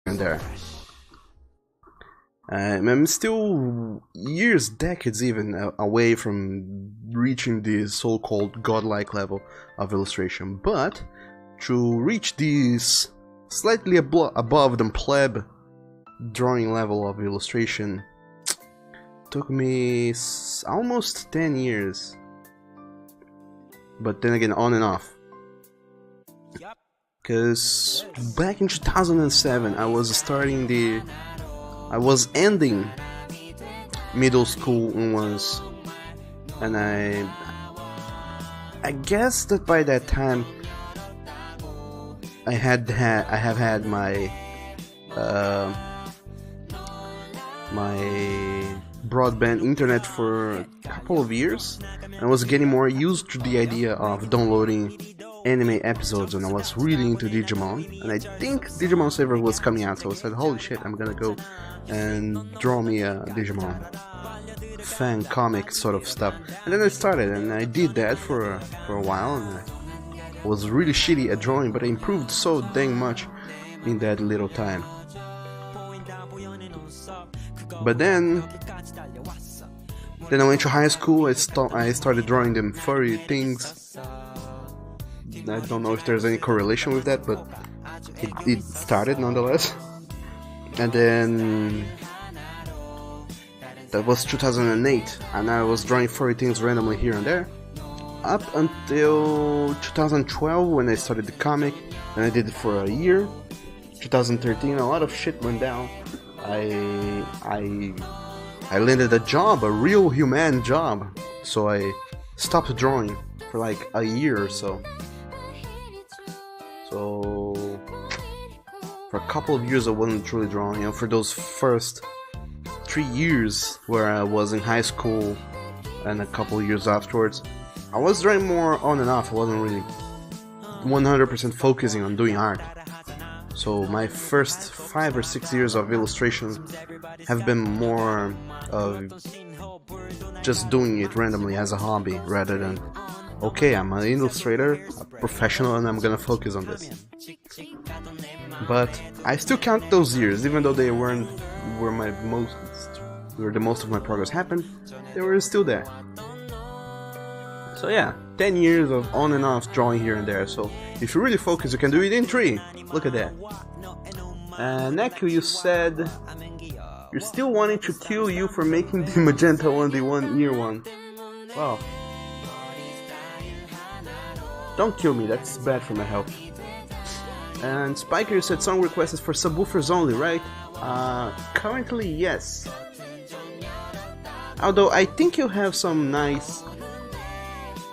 and there. I'm still years, decades even, away from reaching the so-called godlike level of illustration, but to reach this slightly above the pleb drawing level of illustration took me almost 10 years. But then again, on and off. Because back in 2007, I was ending middle school once, and I guess that by that time I have had my broadband internet for a couple of years, and I was getting more used to the idea of downloading anime episodes, and I was really into Digimon, and I think Digimon Saver was coming out, so I said, holy shit, I'm gonna go and draw me a Digimon fan comic sort of stuff. And then I started, and I did that for a while, and I was really shitty at drawing, but I improved so dang much in that little time. But then I went to high school. I started drawing them furry things. I don't know if there's any correlation with that, but it started nonetheless. And then that was 2008, and I was drawing furry things randomly here and there, up until 2012 when I started the comic, and I did it for a year. 2013, a lot of shit went down. I landed a job, a real human job, so I stopped drawing for like a year or so. So for a couple of years I wasn't truly drawing, and for those first 3 years where I was in high school and a couple of years afterwards, I was drawing more on and off. I wasn't really 100% focusing on doing art. So my first 5 or 6 years of illustration have been more of just doing it randomly as a hobby, rather than, okay, I'm an illustrator, a professional, and I'm gonna focus on this. But I still count those years, even though they were the most of my progress happened, they were still there. So yeah, 10 years of on and off drawing here and there. So if you really focus, you can do it in 3. Look at that. Neku, you said you're still wanting to kill you for making the magenta one, the 1 ear one. Wow. Don't kill me, that's bad for my health. And Spiker, you said song request is for subwoofers only, right? Currently, yes. Although I think you have some nice...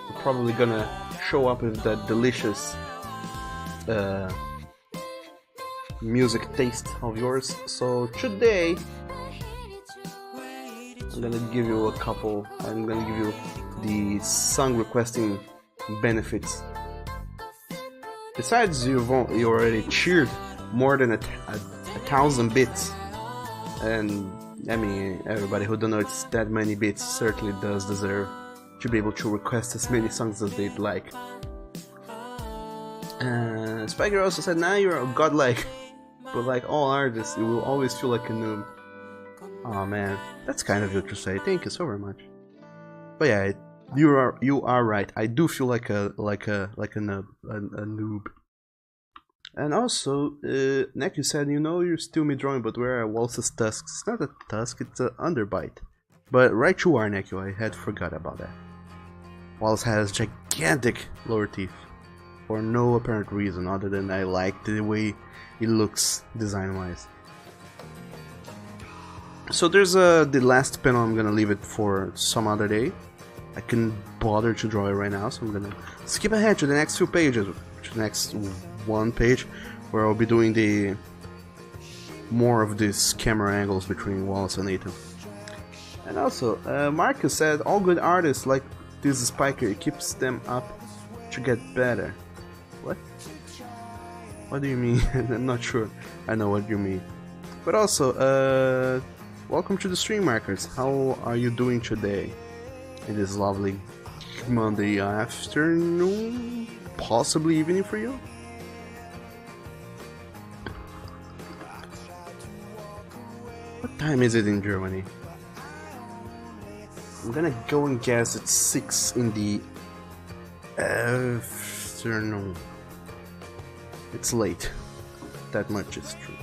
You're probably gonna show up with that delicious music taste of yours. So today I'm gonna give you a couple. I'm gonna give you the song requesting benefits. Besides, you already cheered more than a 1,000 bits, and I mean, everybody who donates that many bits certainly does deserve to be able to request as many songs as they'd like. Spiker also said, now you're a godlike, but like all artists, you will always feel like a noob. Oh man, that's kind of you to say. Thank you so very much. But yeah, you are right. I do feel like a noob. And also, Neku said, you know you're still me drawing, but where are Wallace's tusks? It's not a tusk, it's an underbite. But right you are, Neku, I had forgot about that. Wallace has gigantic lower teeth, for no apparent reason other than I like the way it looks design-wise. So there's the last panel. I'm gonna leave it for some other day. I couldn't bother to draw it right now, so I'm gonna skip ahead to the next few pages, to the next one page, where I'll be doing the more of these camera angles between Wallace and Ethan. And also, Marcus said, all good artists like this Spiker, it keeps them up to get better. What? What do you mean? I'm not sure I know what you mean. But also, welcome to the stream, Marcus. How are you doing today? It is lovely Monday afternoon, possibly evening for you. What time is it in Germany? I'm gonna go and guess it's 6 in the afternoon. It's late. That much is true.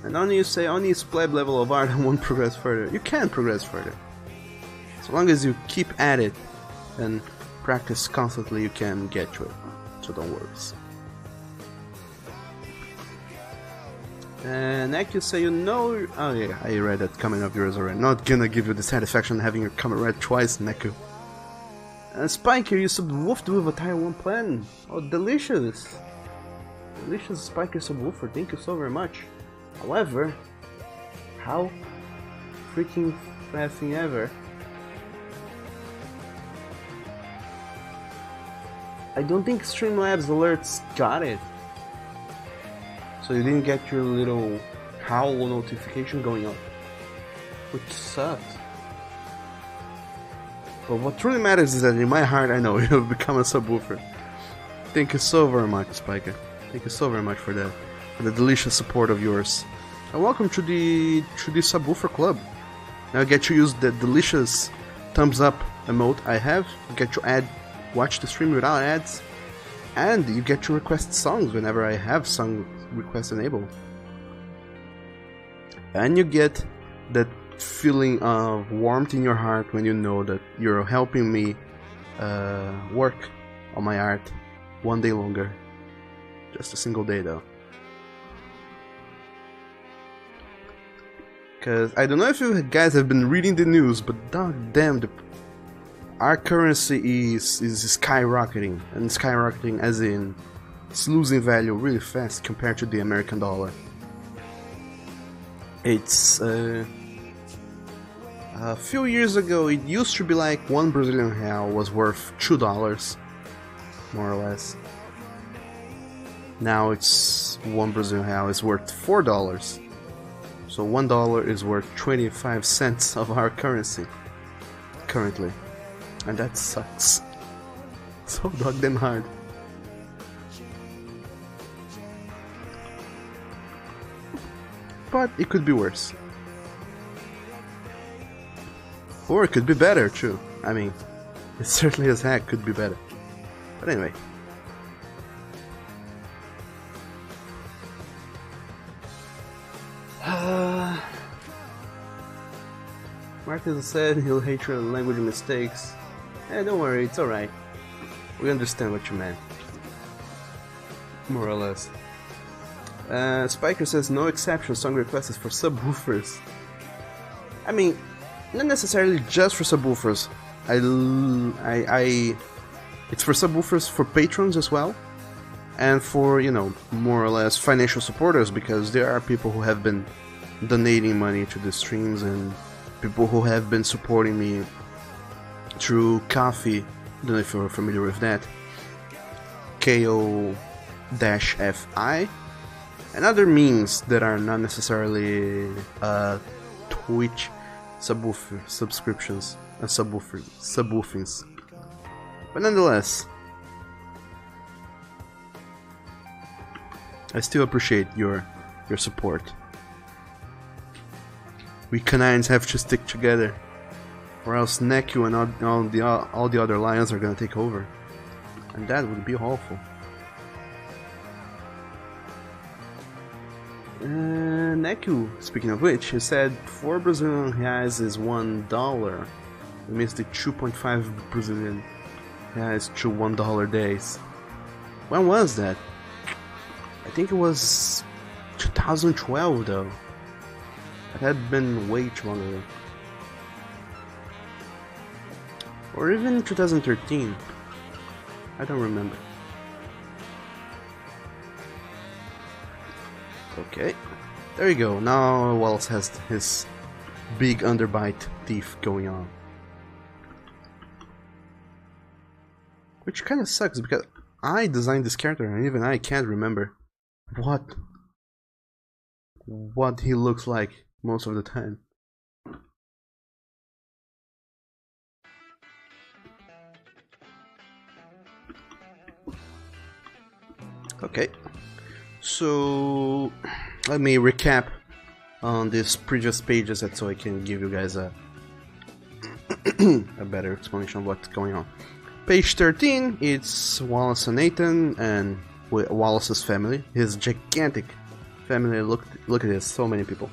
And only you say only pleb level of art and won't progress further. You can progress further. As long as you keep at it and practice constantly, you can get to it. So don't worry. And Aku say you know. Oh yeah, I read that comment of yours already. Not gonna give you the satisfaction of having your comment read twice, Neku. Spiker, you subwoofed with a Tier 1 plan. Oh, delicious! Delicious Spiker subwoofer, thank you so very much. However, how freaking fasting ever. I don't think Streamlabs alerts got it. So you didn't get your little howl notification going on, which sucks. But what truly matters is that in my heart I know you've become a subwoofer. Thank you so very much, Spiker. Thank you so very much for that, for the delicious support of yours. And welcome to the subwoofer club. Now I get to use the delicious thumbs up emote I have. You get to watch the stream without ads, and you get to request songs whenever I have song requests enabled. And you get that feeling of warmth in your heart when you know that you're helping me work on my art one day longer. Just a single day though. Because I don't know if you guys have been reading the news, but damn, our currency is skyrocketing, and skyrocketing as in it's losing value really fast compared to the American dollar. It's a few years ago it used to be like 1 Brazilian real was worth $2, more or less. Now it's 1 Brazilian real is worth $4. So $1 is worth 25 cents of our currency currently. And that sucks. So goddamn hard. But it could be worse. Or it could be better too. I mean, it certainly as heck could be better. But anyway. Martin said he'll hate your language mistakes. Don't worry, it's alright. We understand what you meant. More or less. Spiker says no exception, song requests for subwoofers. I mean, not necessarily just for subwoofers. It's for subwoofers for patrons as well. And for, you know, more or less financial supporters, because there are people who have been donating money to the streams and people who have been supporting me through Ko-fi. I don't know if you're familiar with that. KO-FI. And other means that are not necessarily Twitch subwoofer subscriptions and subwoofings. But nonetheless, I still appreciate your support. We canines have to stick together, or else Neku and all the other lions are gonna take over, and that would be awful. Neku, speaking of which, he said 4 Brazilian reais is $1. It means the 2.5 Brazilian reais to $1 days. When was that? I think it was 2012 though. It had been way too long ago. Or even 2013. I don't remember. Okay. There you go. Now Wallace has his big underbite teeth going on. Which kind of sucks because I designed this character and even I can't remember what he looks like most of the time. Okay, So let me recap on these previous pages so I can give you guys a a better explanation of what's going on. Page 13, it's Wallace and Nathan and Wallace's family, his gigantic family. Look at this, so many people.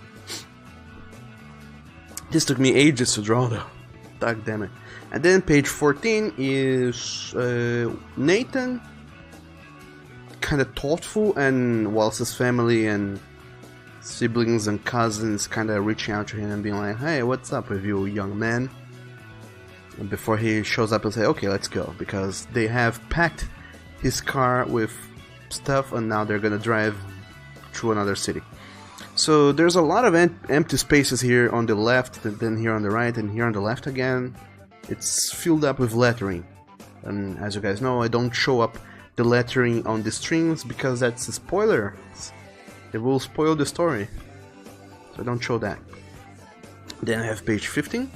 This took me ages to draw though, god damn it. And then page 14 is Nathan, kind of thoughtful, and Wallace's family and siblings and cousins kind of reaching out to him and being like, hey, what's up with you, young man? And before he shows up and say, okay, let's go, because they have packed his car with stuff and now they're gonna drive through another city. So there's a lot of empty spaces here on the left, and then here on the right, and here on the left again. It's filled up with lettering, and as you guys know, I don't show up the lettering on the strings because that's a spoiler. It will spoil the story, so I don't show that. Then I have page 15,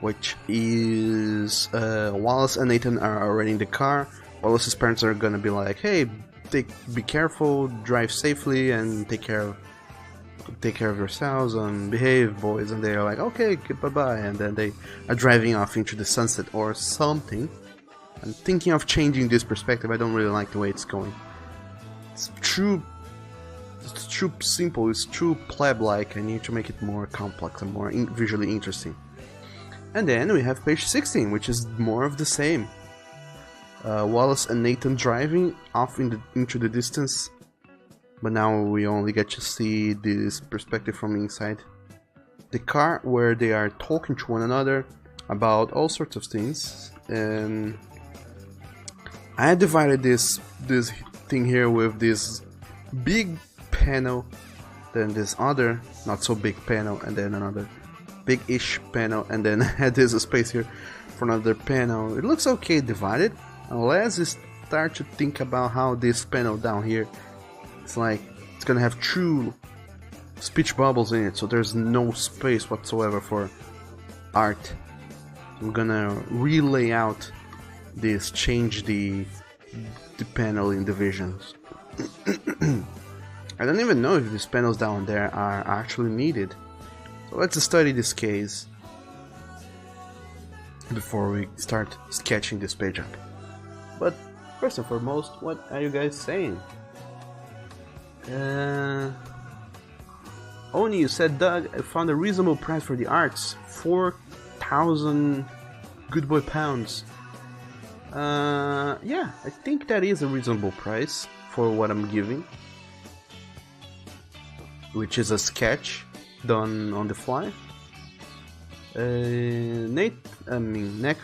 which is Wallace and Nathan are already in the car. Wallace's parents are gonna be like, hey, be careful, drive safely, and take care of yourselves and behave, boys. And they're like, okay, bye bye. And then they are driving off into the sunset or something. I'm thinking of changing this perspective. I don't really like the way it's going. It's too simple, it's too pleb-like. I need to make it more complex and more visually interesting. And then we have page 16, which is more of the same. Wallace and Nathan driving off into the distance, but now we only get to see this perspective from inside the car, where they are talking to one another about all sorts of things. And I divided this thing here with this big panel, then this other not so big panel, and then another big-ish panel, and then there's a space here for another panel. It looks okay divided, unless you start to think about how this panel down here, it's like it's gonna have true speech bubbles in it, so there's no space whatsoever for art. I'm gonna relay out this, change the panel in divisions. I don't even know if these panels down there are actually needed. So let's study this case before we start sketching this page up. But first and foremost, what are you guys saying? Oni, you said, Doug, I found a reasonable price for the arts. 4,000 good boy pounds. Yeah, I think that is a reasonable price for what I'm giving, which is a sketch done on the fly. Neko,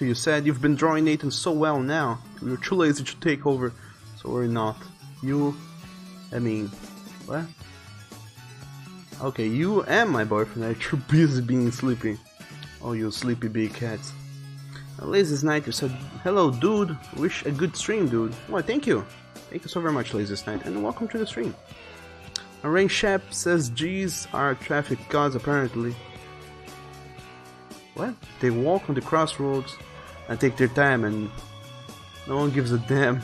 you said you've been drawing Nathan so well now. You're too lazy to take over, so we're not. What? Okay, you and my boyfriend are too busy being sleepy. Oh, you sleepy big cats. Lazy's Night, you said, hello dude, wish a good stream, dude. Well, thank you. Thank you so very much, Lazy's Night, and welcome to the stream. Rain Shep says, G's are traffic gods apparently. What? They walk on the crossroads and take their time and no one gives a damn.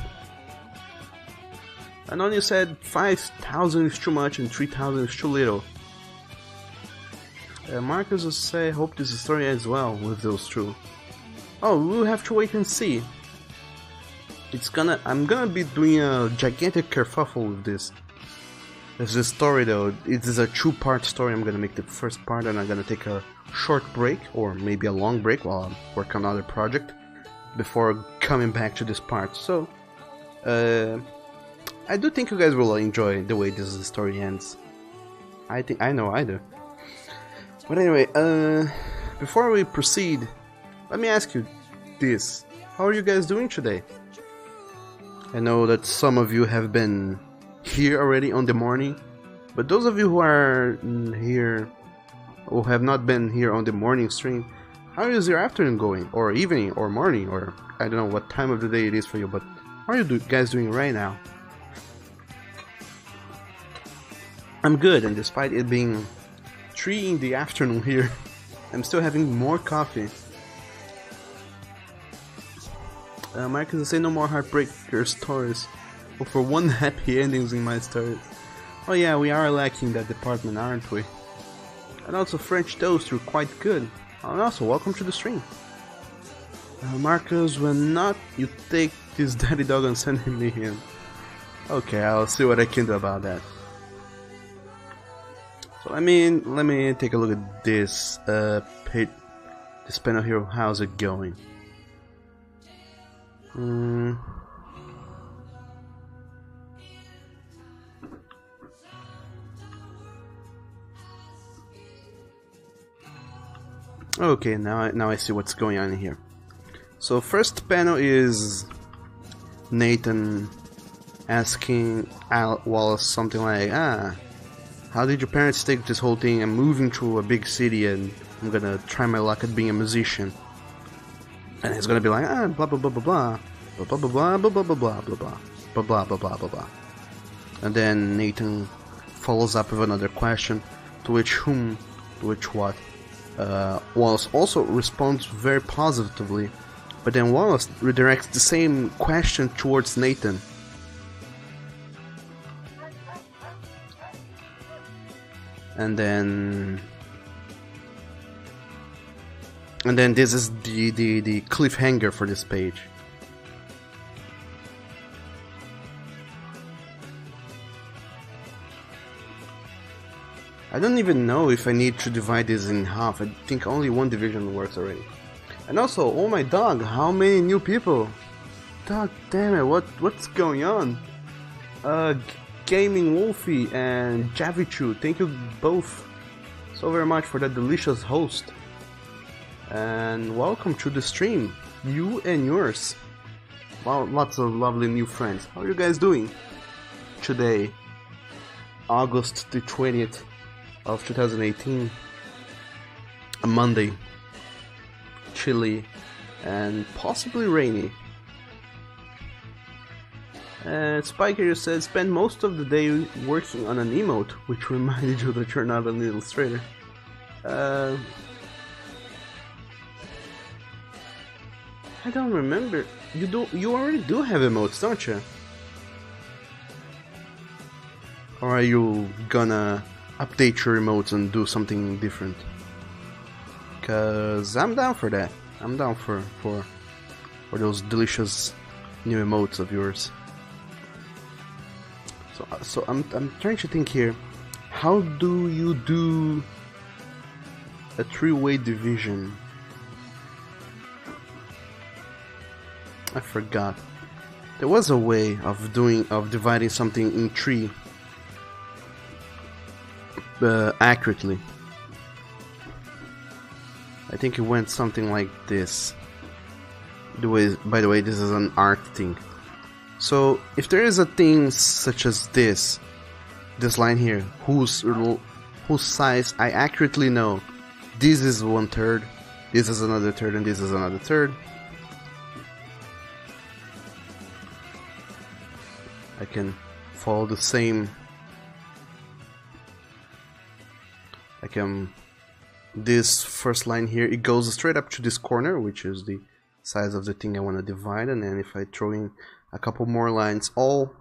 And then you said 5,000 is too much and 3,000 is too little. Marcus will say, hope this story ends well with those two. Oh, we'll have to wait and see. I'm gonna be doing a gigantic kerfuffle with this. There's this story though, it is a 2-part story. I'm gonna make the first part and I'm gonna take a short break, or maybe a long break while I work on another project, before coming back to this part. So, I do think you guys will enjoy the way this story ends. I know I do. But anyway, before we proceed, let me ask you this. How are you guys doing today? I know that some of you have been here already on the morning, but those of you who are here, who have not been here on the morning stream, how is your afternoon going? Or evening, or morning, or I don't know what time of the day it is for you, but how are you guys doing right now? I'm good, and despite it being 3 in the afternoon here, I'm still having more coffee. Marcus will say no more heartbreaker stories. Or for one happy endings in my stories. Oh yeah, we are lacking that department, aren't we? And also French toast, you're quite good. And also, welcome to the stream. Marcus, when not, you take this daddy dog and send me him. Okay, I'll see what I can do about that. So let me take a look at this this panel here. How's it going? Okay, now I see what's going on here. So first panel is Nathan asking Wallace something like, how did your parents take this whole thing? I'm moving to a big city and I'm gonna try my luck at being a musician. And he's gonna be like, blah blah blah blah blah blah blah blah blah blah blah blah blah blah blah blah blah blah blah. And then Nathan follows up with another question, to which what? Wallace also responds very positively, but then Wallace redirects the same question towards Nathan. And then this is the cliffhanger for this page. I don't even know if I need to divide this in half. I think only one division works already. And also, oh my dog, how many new people? Dog damn it, what's going on? Gaming Wolfie and Javichu, thank you both so very much for that delicious host. And welcome to the stream, you and yours. Wow, lots of lovely new friends. How are you guys doing today, August the 20th of 2018, a Monday, chilly and possibly rainy. And Spiker said, spend most of the day working on an emote, which reminded you that you're not an illustrator. I don't remember. You already do have emotes, don't you? Or are you gonna update your emotes and do something different? Cause I'm down for that. I'm down for those delicious new emotes of yours. So I'm trying to think here. How do you do a three-way division? I forgot. There was a way of dividing something in three accurately. I think it went something like this. By the way, this is an art thing. So if there is a thing such as this line here, whose size I accurately know, this is 1/3, this is another third, and this is another third. I can follow the same. This first line here, it goes straight up to this corner, which is the size of the thing I want to divide, and then if I throw in a couple more lines all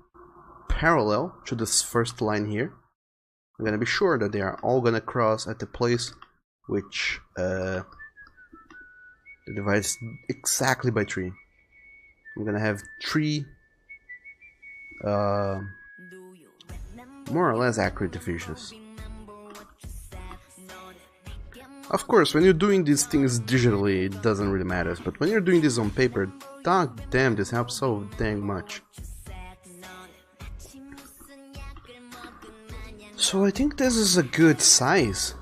parallel to this first line here, I'm gonna be sure that they are all gonna cross at the place which divides exactly by 3. I'm gonna have 3 more or less accurate divisions. Of course, when you're doing these things digitally, it doesn't really matter, but when you're doing this on paper, god damn, this helps so dang much. So I think this is a good size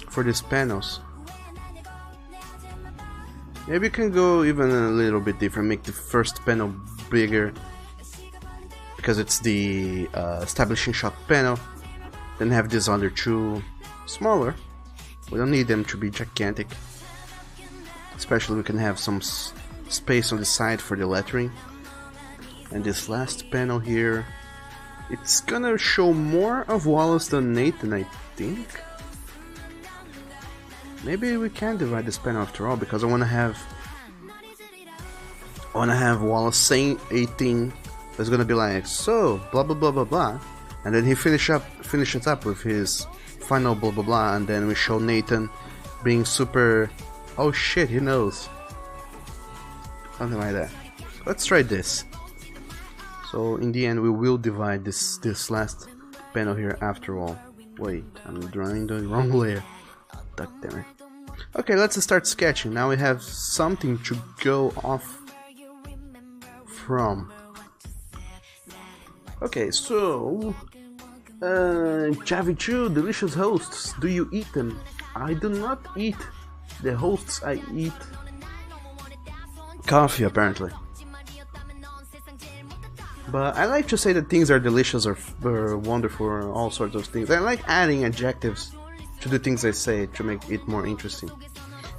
for these panels. Maybe you can go even a little bit different, make the first panel bigger, because it's the establishing shot panel, then have these other 2 smaller. We don't need them to be gigantic. Especially we can have some space on the side for the lettering. And this last panel here, it's gonna show more of Wallace than Nathan, I think. Maybe we can divide this panel after all, because I wanna have Wallace saying a thing that's gonna be like, so blah blah blah blah blah, And then he finishes up with his final blah blah blah, and then we show Nathan being super, oh shit, he knows. Something like that. Let's try this. So in the end we will divide this last panel here after all. Wait, I'm drawing the wrong layer. God damn it. Okay, let's start sketching. Now we have something to go off from. Okay, so Chavichu, delicious hosts. Do you eat them? I do not eat the hosts. I eat coffee, apparently. But I like to say that things are delicious or wonderful or all sorts of things. I like adding adjectives to the things I say to make it more interesting.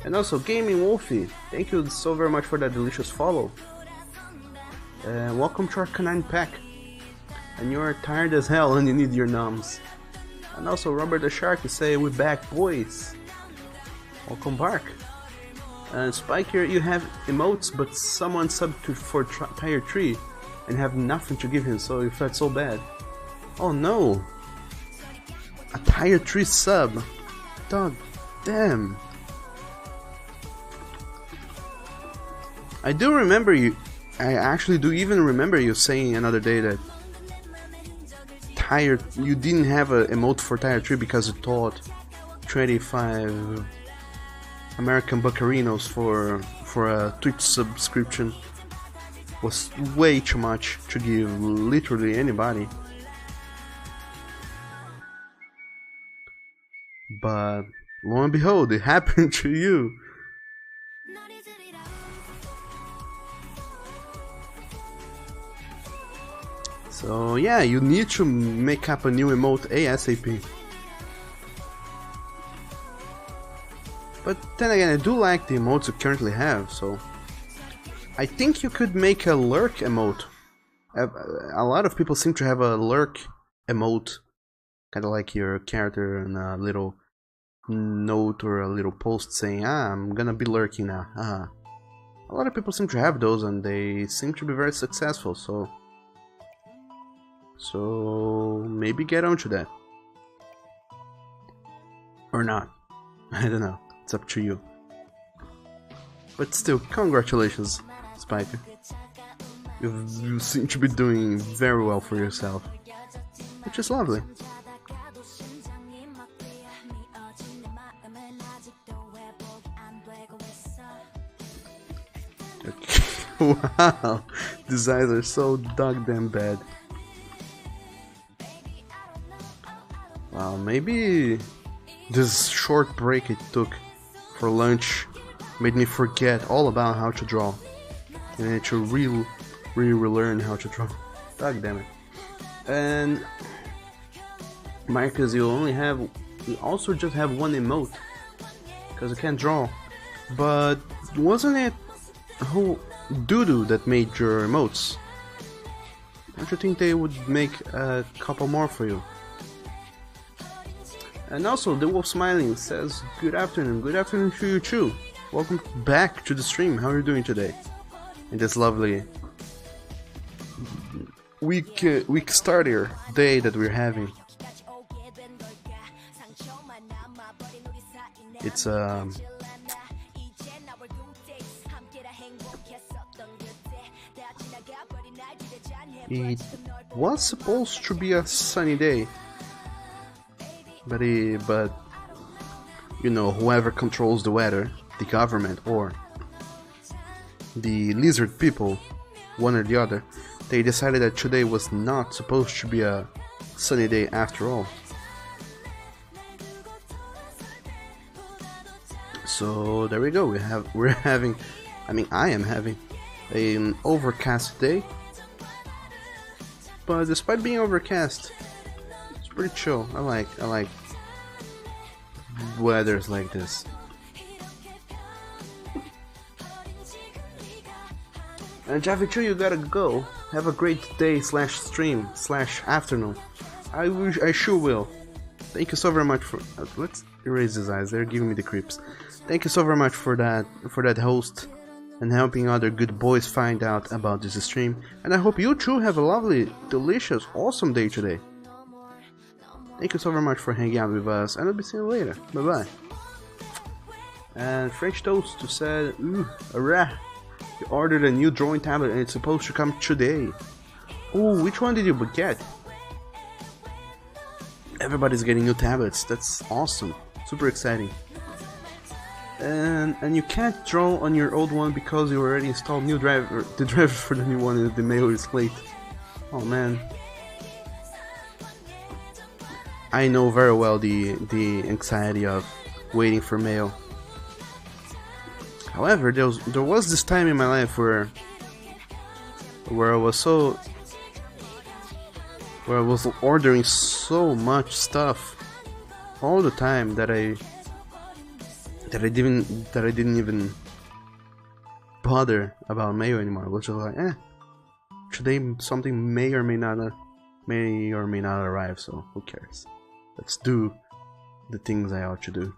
And also, Gaming Wolfie, thank you so very much for that delicious follow. Welcome to our canine pack. And you're tired as hell and you need your numbs. And also, Robert the Shark is saying, we're back, boys. Welcome back. Spike here, you have emotes, but someone subbed for Tier 3 and have nothing to give him, so you felt so bad. Oh no! A Tier 3 sub! God damn! I do remember you. I actually do even remember you saying another day that you didn't have an emote for Tier 3 because you thought 25 American buccarinos for a Twitch subscription was way too much to give literally anybody. But lo and behold, it happened to you. So yeah, you need to make up a new emote ASAP. But then again, I do like the emotes you currently have, so I think you could make a lurk emote. A lot of people seem to have a lurk emote, kind of like your character and a little note or a little post saying, I'm gonna be lurking now. A lot of people seem to have those and they seem to be very successful, so maybe get onto that. Or not. I don't know. It's up to you. But still, congratulations, Spiker. You seem to be doing very well for yourself, which is lovely. Okay. Wow, these eyes are so goddamn bad. Wow, maybe this short break it took for lunch made me forget all about how to draw. And I need to really relearn how to draw. God damn it. And Marcus, you also just have one emote because you can't draw. But wasn't it who Doodoo that made your emotes? Don't you think they would make a couple more for you? And also, The Wolf Smiling says, good afternoon to you too. Welcome back to the stream. How are you doing today? In this lovely week starter day that we're having. It's it was supposed to be a sunny day. But you know, whoever controls the weather, the government or the lizard people, one or the other, they decided that today was not supposed to be a sunny day after all. So there we go. I am having an overcast day. But despite being overcast, it's pretty chill. I like weathers like this. And Javichu, you gotta go. Have a great day / stream / afternoon. I sure will. Thank you so very much for. Let's erase his eyes. They're giving me the creeps. Thank you so very much for that host and helping other good boys find out about this stream. And I hope you too have a lovely, delicious, awesome day today. Thank you so very much for hanging out with us, and I'll be seeing you later. Bye bye. And French Toast said, ooh, hurrah! You ordered a new drawing tablet and it's supposed to come today. Ooh, which one did you get? Everybody's getting new tablets. That's awesome. Super exciting. And you can't draw on your old one because you already installed the driver for the new one and the mail is late. Oh man. I know very well the anxiety of waiting for mail. However, there was this time in my life where I was ordering so much stuff all the time that I didn't even bother about mail anymore. I was just like, today something may or may not arrive, so who cares? Let's do the things I ought to do.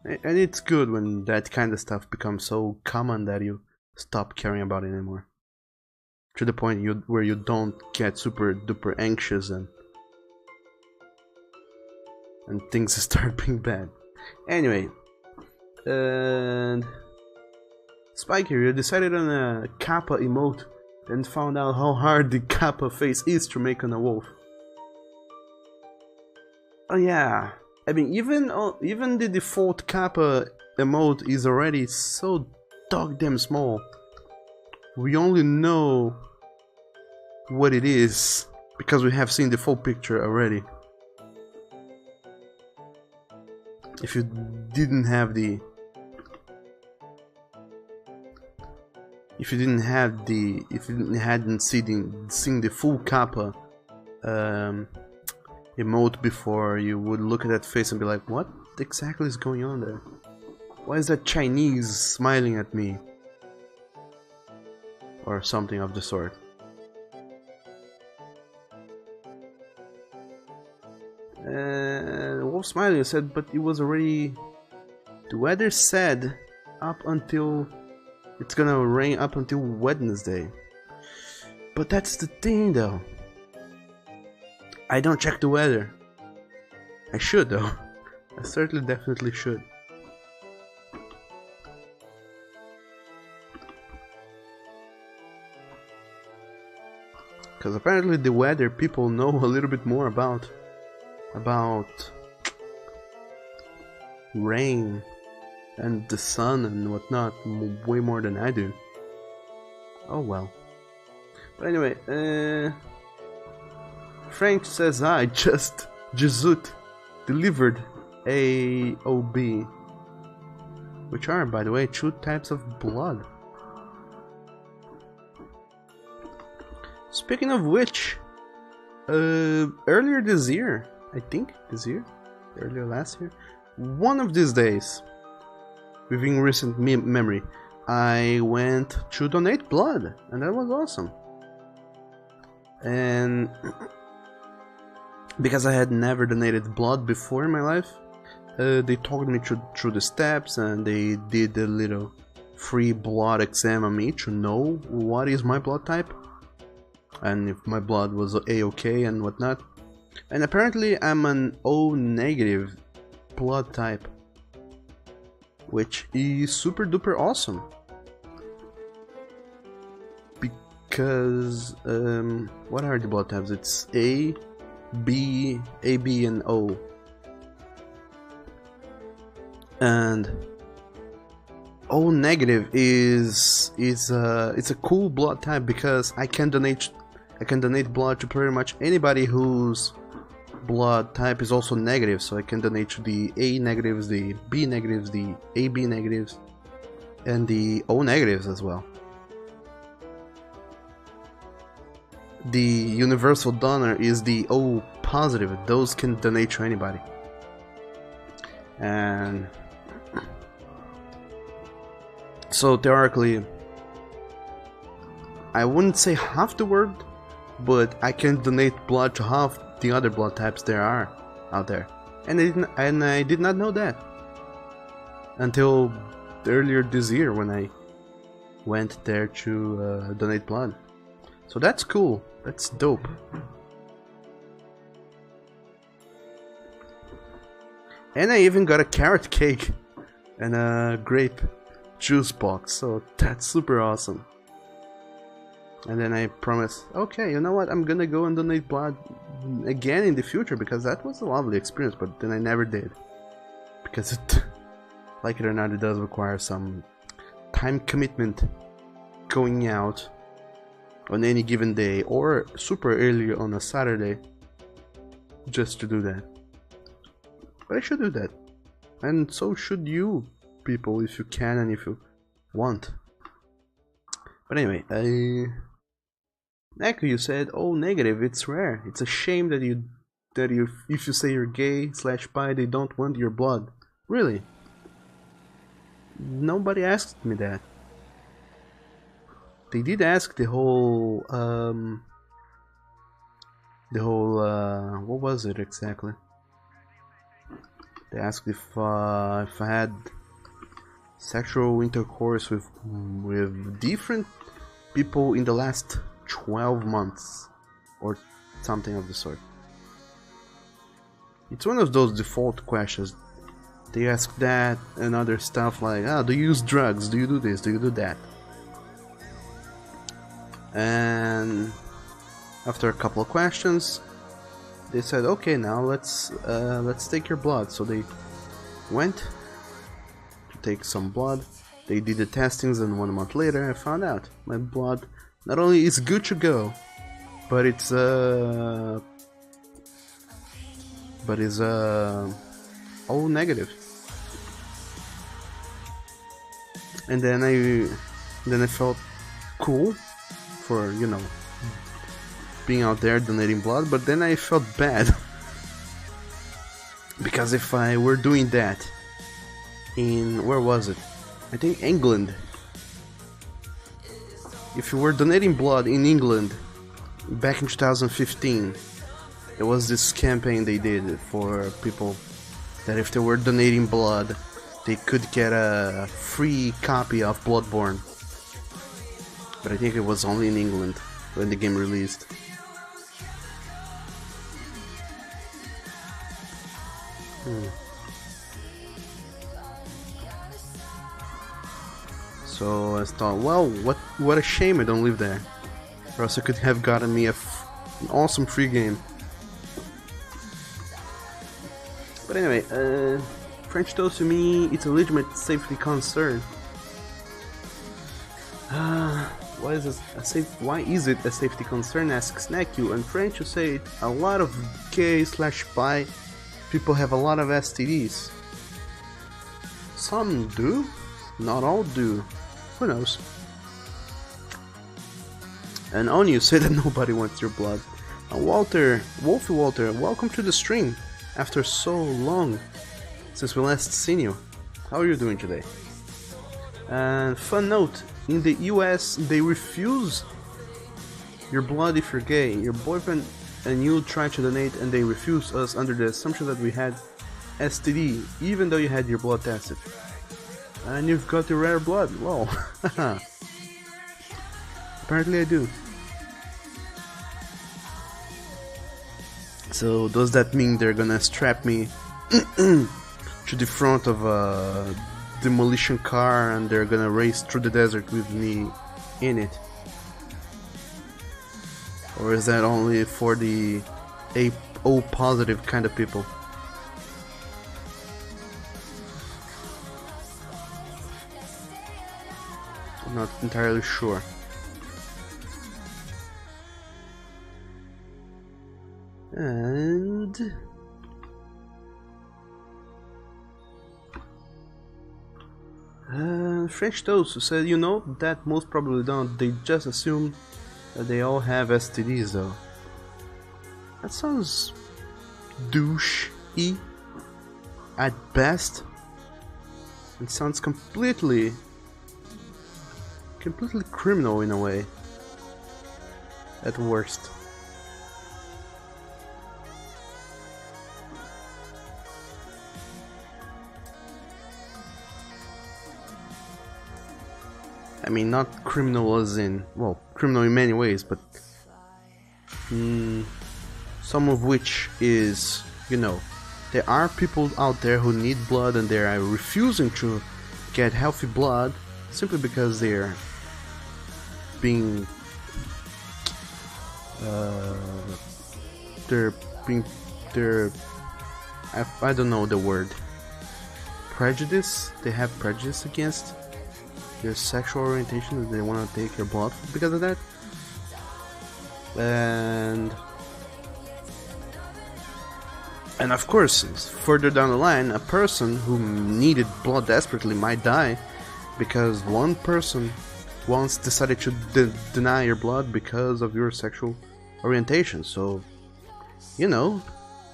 And it's good when that kind of stuff becomes so common that you stop caring about it anymore. To the point where you don't get super duper anxious and things start being bad. Anyway, and Spike here, you decided on a Kappa emote and found out how hard the Kappa face is to make on a wolf. Oh yeah, I mean even the default Kappa emote is already so damn small. We only know what it is because we have seen the full picture already. If you hadn't seen the full Kappa emote before, you would look at that face and be like, what exactly is going on there? Why is that Chinese smiling at me? Or something of the sort. Wolf Smiley said, but it was already... The weather said it's gonna rain up until Wednesday. But that's the thing though. I don't check the weather. I should though. I certainly definitely should. Because apparently the weather people know a little bit more about rain and the sun and whatnot way more than I do. Oh well. But anyway, Frank says I just delivered AOB, which are, by the way, 2 types of blood. Speaking of which, earlier this year, I think earlier last year, one of these days, within recent memory, I went to donate blood, and that was awesome. And because I had never donated blood before in my life, they talked me through the steps, and they did a little free blood exam on me to know what is my blood type and if my blood was A-okay and whatnot. And apparently I'm an O negative blood type, which is super duper awesome. Because what are the blood types? It's A, B, and O. And O negative is it's a cool blood type because I can donate blood to pretty much anybody whose blood type is also negative. So I can donate to the A negatives, the B negatives, the AB negatives, and the O negatives as well. The universal donor is the O positive. Those can donate to anybody. And so theoretically, I wouldn't say half the world, but I can donate blood to half the other blood types there are out there. And I did not know that until earlier this year when I went there to donate blood. So that's cool. That's dope. And I even got a carrot cake and a grape juice box, so that's super awesome. And then I promised, okay, you know what, I'm gonna go and donate blood again in the future, because that was a lovely experience, but then I never did. Because it, like it or not, it does require some time commitment going out on any given day, or super early on a Saturday, just to do that. But I should do that. And so should you, people, if you can and if you want. But anyway, Neko, you said, oh, negative, it's rare. It's a shame that if you say you're gay/bi, they don't want your blood. Really? Nobody asked me that. They did ask the whole, what was it exactly? They asked if I had sexual intercourse with different people in the last 12 months, or something of the sort. It's one of those default questions. They ask that and other stuff like, do you use drugs? Do you do this? Do you do that? And after a couple of questions, they said, okay, now let's take your blood. So they went to take some blood. They did the testings, and 1 month later I found out my blood not only is good to go, but it's all negative. And then I felt cool for, you know, being out there donating blood, but then I felt bad because if I were doing that in, where was it? I think England. If you were donating blood in England back in 2015, there was this campaign they did for people that if they were donating blood, they could get a free copy of Bloodborne. But I think it was only in England when the game released. So I thought, well, what a shame I don't live there, or else I could have gotten me an awesome free game. But anyway, French toast to me, it's a legitimate safety concern. Why is it a safety concern? Asks Snack-You. And French, you say it, a lot of gay/bi people have a lot of STDs. Some do, not all do. Who knows? And Onyu said that nobody wants your blood. And Wolfie Walter, welcome to the stream. After so long since we last seen you. How are you doing today? And fun note, in the US they refuse your blood if you're gay. Your boyfriend and you try to donate and they refuse us under the assumption that we had STD, even though you had your blood tested. And you've got the rare blood. Well, apparently I do. So does that mean they're gonna strap me to the front of a demolition car and they're gonna race through the desert with me in it? Or is that only for the O positive kind of people? I'm not entirely sure. And French Toast, who said, you know, that most probably don't. They just assume that they all have STDs, though. That sounds douche-y at best. It sounds completely criminal in a way at worst. I mean, not criminal as in, well, criminal in many ways, but some of which is, you know, there are people out there who need blood and they are refusing to get healthy blood simply because they're being they're I don't know the word, prejudice. They have prejudice against their sexual orientation and they want to take your blood because of that. And of course, further down the line, a person who needed blood desperately might die because one person once decided to deny your blood because of your sexual orientation. So, you know,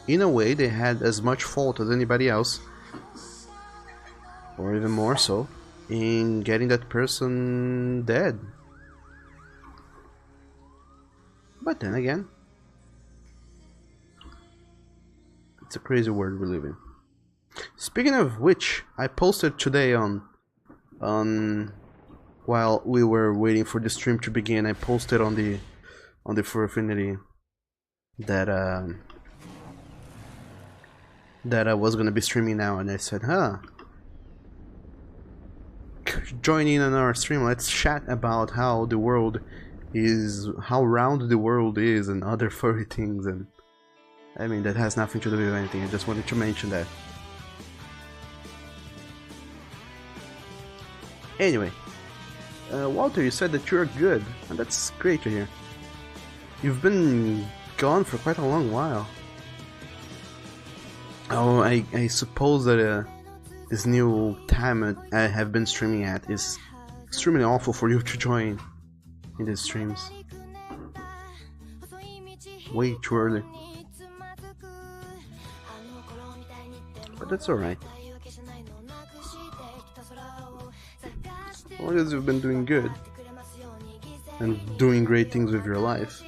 in a way they had as much fault as anybody else, or even more so, in getting that person dead. But then again, it's a crazy world we live in. Speaking of which, I posted today on while we were waiting for the stream to begin, I posted on the For Affinity that I was gonna be streaming now, and I said, join in on our stream, let's chat about how the world is, how round the world is, and other furry things. And I mean, that has nothing to do with anything, I just wanted to mention that. Anyway, Walter, you said that you're good, and that's great to hear. You've been gone for quite a long while. Oh, I suppose that this new time I have been streaming at is extremely awful for you to join in these streams. Way too early. But that's alright. As long as you've been doing good and doing great things with your life,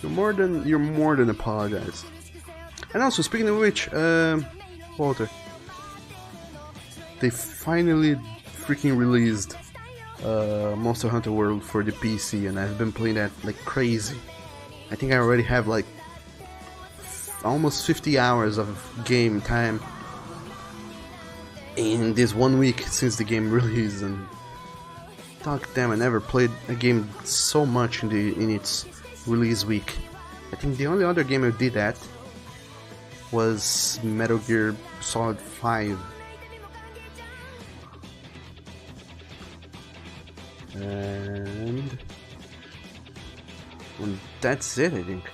you're more than apologized. And also, speaking of which, Walter, they finally freaking released Monster Hunter World for the PC, and I've been playing that like crazy. I think I already have like almost 50 hours of game time in this 1 week since the game released, and fuck damn, I never played a game so much in its release week. I think the only other game I did that was Metal Gear Solid 5. And that's it, I think.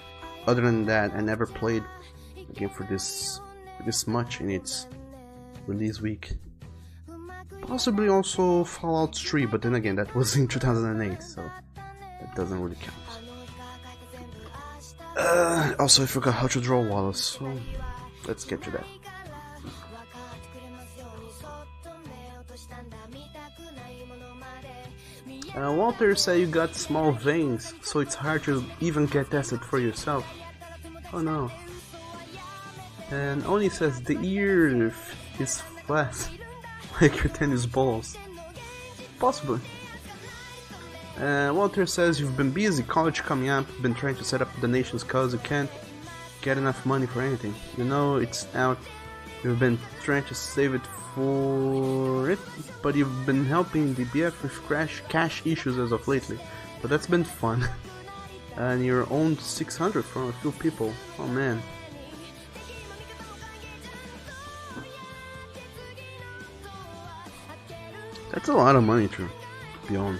Other than that, I never played a game for this much in its release week. Possibly also Fallout 3, but then again, that was in 2008, so that doesn't really count. Also, I forgot how to draw Wallace, so let's get to that. Walter said you got small veins, so it's hard to even get tested for yourself. Oh no. And Oni says the ear is flat, like your tennis balls. Possibly. Walter says you've been busy, college coming up, been trying to set up donations cause you can't get enough money for anything. You know it's out, you've been trying to save it for it, but you've been helping the BF with cash issues as of lately. But that's been fun. And you're owned 600 from a few people. Oh man. That's a lot of money to be owned.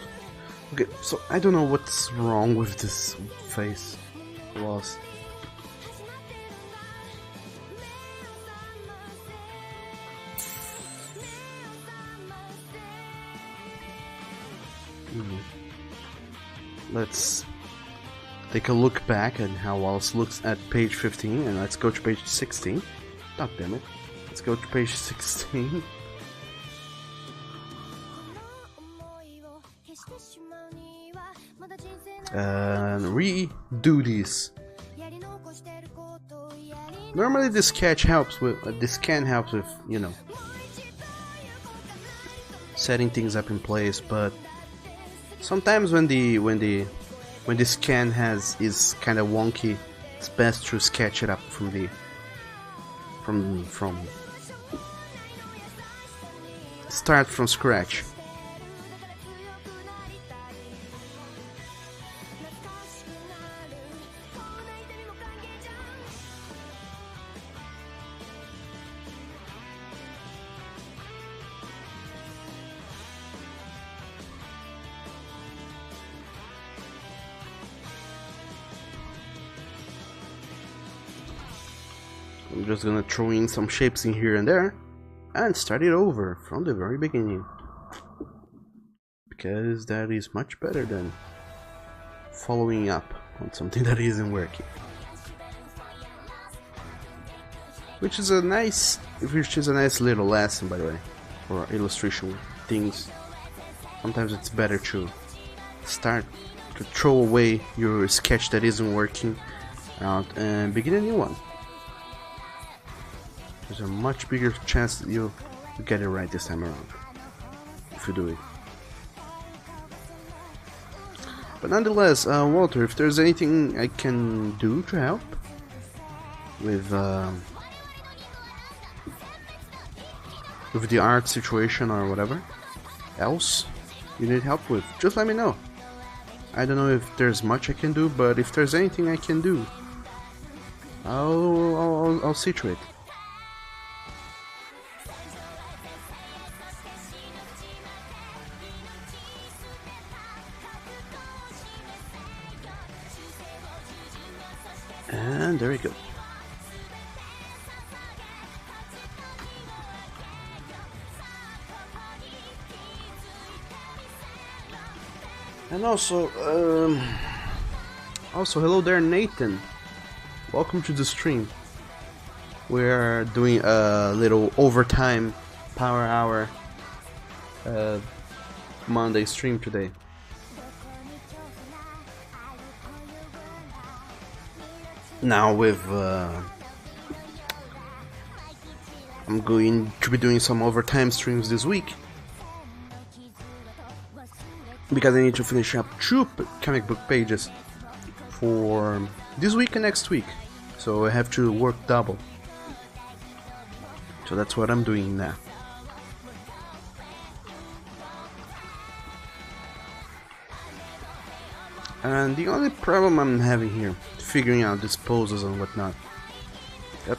Okay, so I don't know what's wrong with this face. Lost. Let's take a look back at how Wallace looks at page 15, and let's go to page 16. God damn it. Let's go to page 16. And redo these. Normally this sketch helps with, this can help with, you know, setting things up in place, but sometimes when the scan is kind of wonky, it's best to sketch it up from the from start from scratch. I'm just gonna throw in some shapes in here and there and start it over from the very beginning, because that is much better than following up on something that isn't working. Which is a nice little lesson, by the way, for illustration things. Sometimes it's better to start to throw away your sketch that isn't working out and begin a new one. There's a much bigger chance that you get it right this time around if you do it. But nonetheless, Walter, if there's anything I can do to help with the art situation or whatever else you need help with, just let me know. I don't know if there's much I can do, but if there's anything I can do, I'll see to it. And there we go. And also hello there, Nathan. Welcome to the stream. We're doing a little overtime power hour Monday stream today. Now with I'm going to be doing some overtime streams this week because I need to finish up 2 comic book pages for this week and next week, so I have to work double. So that's what I'm doing now. And the only problem I'm having here, figuring out these poses and whatnot. Yep.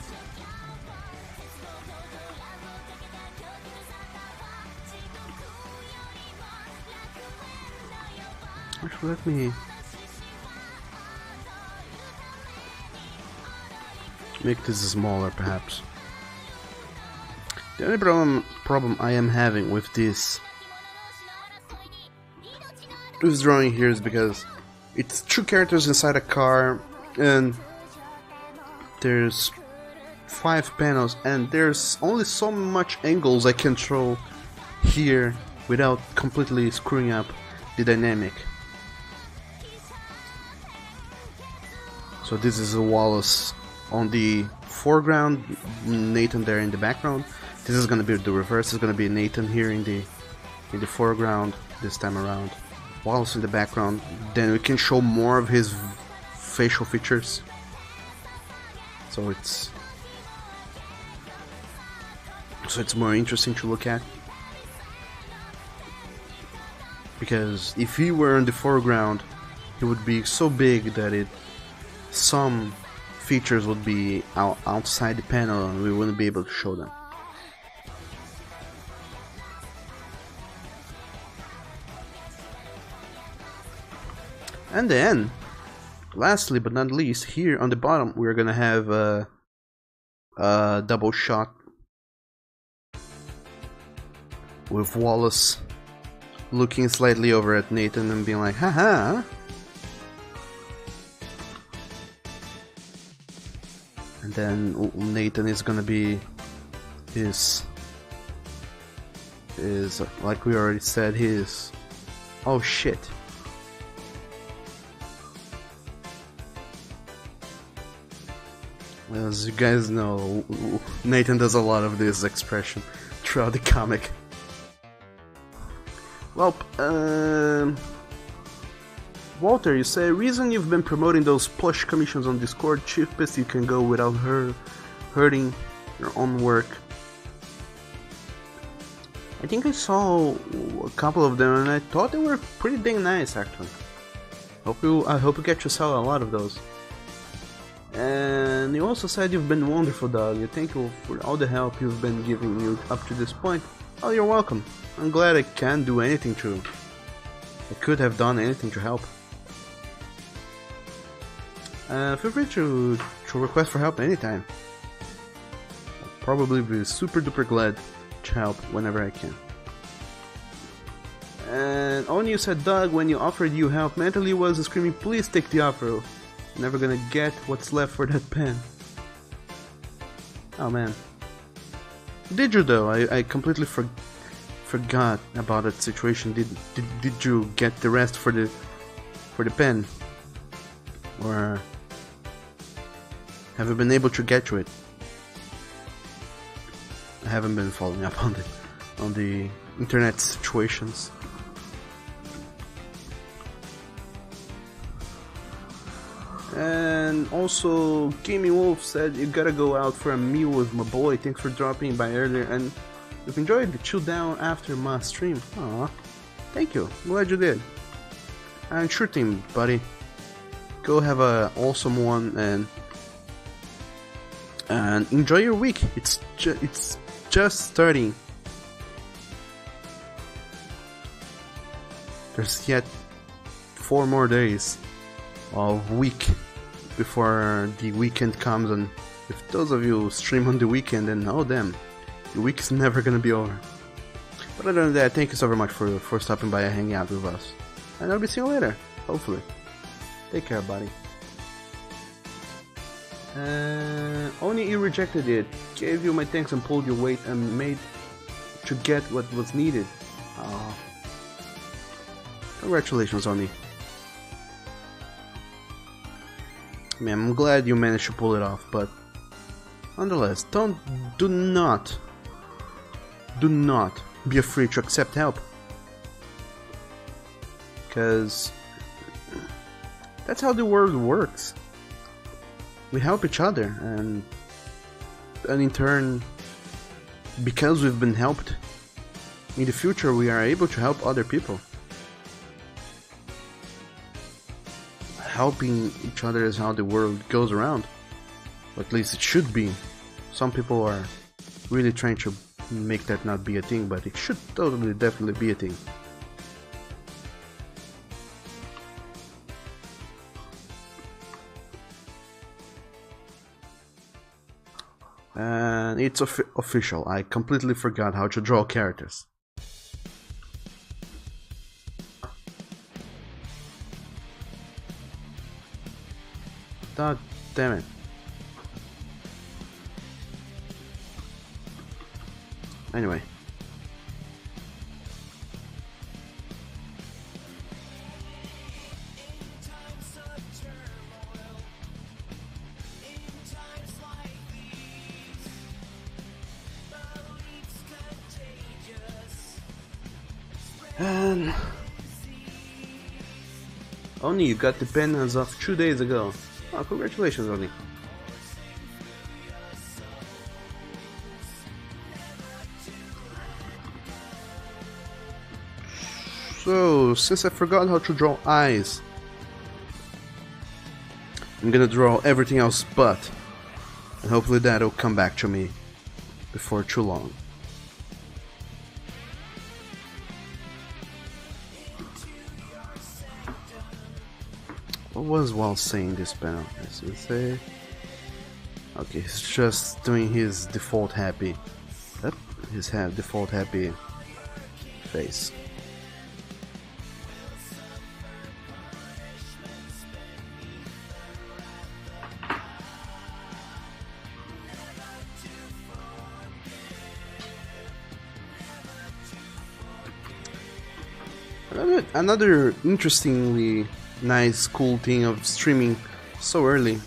Actually, let me make this smaller, perhaps. The only problem I am having with this drawing here is because it's 2 characters inside a car, and there's 5 panels, and there's only so much angles I can throw here without completely screwing up the dynamic. So this is a Wallace on the foreground, Nathan there in the background. This is gonna be the reverse. It's gonna be Nathan here in the foreground this time around. Wallace in the background. Then we can show more of his facial features. So it's more interesting to look at. Because if he were in the foreground, he would be so big that some features would be outside the panel and we wouldn't be able to show them. And then, lastly but not least, here on the bottom we're gonna have a double shot with Wallace looking slightly over at Nathan and being like, haha. And then Nathan is gonna be his like we already said, his oh shit. As you guys know, Nathan does a lot of this expression throughout the comic. Well, Walter, you say, reason you've been promoting those push commissions on Discord, cheapest you can go without hurting your own work. I think I saw a couple of them and I thought they were pretty dang nice actually. I hope you get to sell a lot of those. And you also said you've been wonderful, dog. You thank you for all the help you've been giving you up to this point. Oh, you're welcome. I'm glad I can do anything to... I could have done anything to help. Feel free to request for help anytime. I'll probably be super duper glad to help whenever I can. And only you said, Doug, when you offered you help, mentally was screaming, please take the offer. Never gonna get what's left for that pen. Oh man. Did you though? I completely forgot about that situation. Did you get the rest for the pen? Or have you been able to get to it? I haven't been following up on the internet situations. And also, Gaming Wolf said you gotta go out for a meal with my boy. Thanks for dropping by earlier, and you've enjoyed the chill down after my stream. Aw, thank you. Glad you did. And sure thing, buddy. Go have a awesome one and enjoy your week. It's just starting. There's yet 4 more days of week before the weekend comes, and if those of you stream on the weekend, then oh damn, the week is never gonna be over. But other than that, thank you so very much for stopping by and hanging out with us, and I'll be seeing you later, hopefully. Take care, buddy. Only you rejected it, gave you my thanks and pulled your weight and made to get what was needed. Congratulations, Oni. I mean, I'm glad you managed to pull it off, but nonetheless, do not be afraid to accept help, because that's how the world works. We help each other, and in turn, because we've been helped, in the future we are able to help other people. Helping each other is how the world goes around. Or at least it should be. Some people are really trying to make that not be a thing, but it should totally, definitely be a thing. And it's official. I completely forgot how to draw characters. God damn it. Anyway. And Oni, you got the pen as of 2 days ago. Oh, congratulations, Oni. So, since I forgot how to draw eyes, I'm gonna draw everything else but, and hopefully that'll come back to me before too long. What was Walt saying this panel? As you say, okay, he's just doing his default happy, his default happy face. Another interestingly nice, cool thing of streaming so early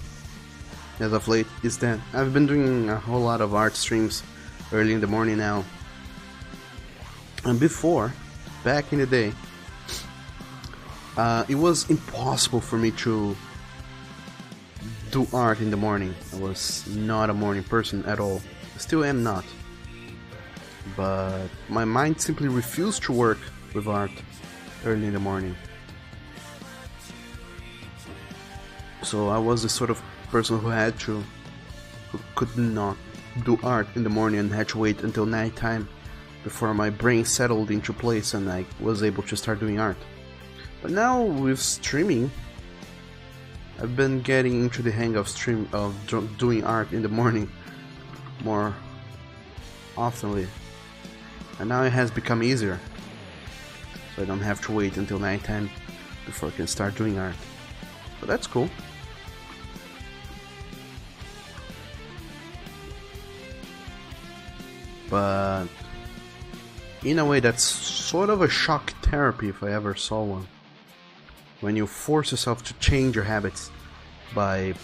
as of late is that I've been doing a whole lot of art streams early in the morning now. And before, back in the day, it was impossible for me to do art in the morning. I was not a morning person at all. I still am not. But my mind simply refused to work with art early in the morning. So I was the sort of person who could not do art in the morning and had to wait until nighttime before my brain settled into place and I was able to start doing art. But now with streaming, I've been getting into the hang of doing art in the morning more oftenly, and now it has become easier, so I don't have to wait until nighttime before I can start doing art. So that's cool. But in a way, that's sort of a shock therapy if I ever saw one. When you force yourself to change your habits by...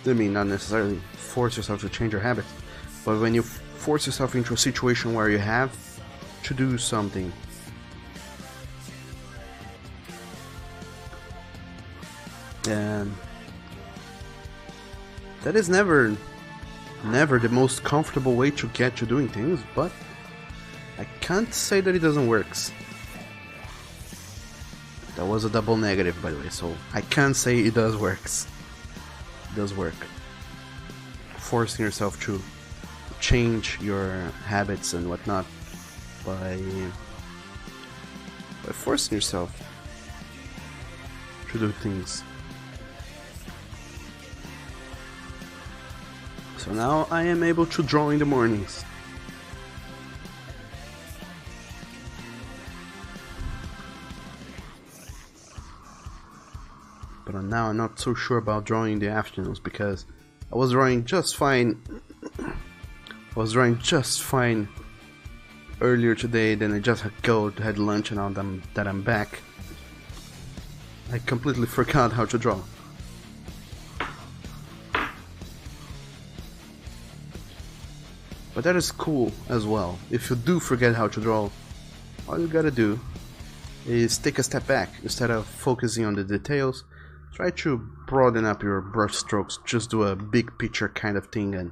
I mean, not necessarily force yourself to change your habits, but when you force yourself into a situation where you have to do something. And that is never the most comfortable way to get to doing things, but I can't say that it doesn't work. That was a double negative, by the way, so I can't say it does work. It does work. Forcing yourself to change your habits and whatnot by forcing yourself to do things. So now I am able to draw in the mornings. But now I'm not so sure about drawing in the afternoons because I was drawing just fine. I was drawing just fine earlier today. Then I just had lunch, and now that I'm back, I completely forgot how to draw. But that is cool as well. If you do forget how to draw, all you gotta do is take a step back. Instead of focusing on the details, try to broaden up your brush strokes. Just do a big picture kind of thing and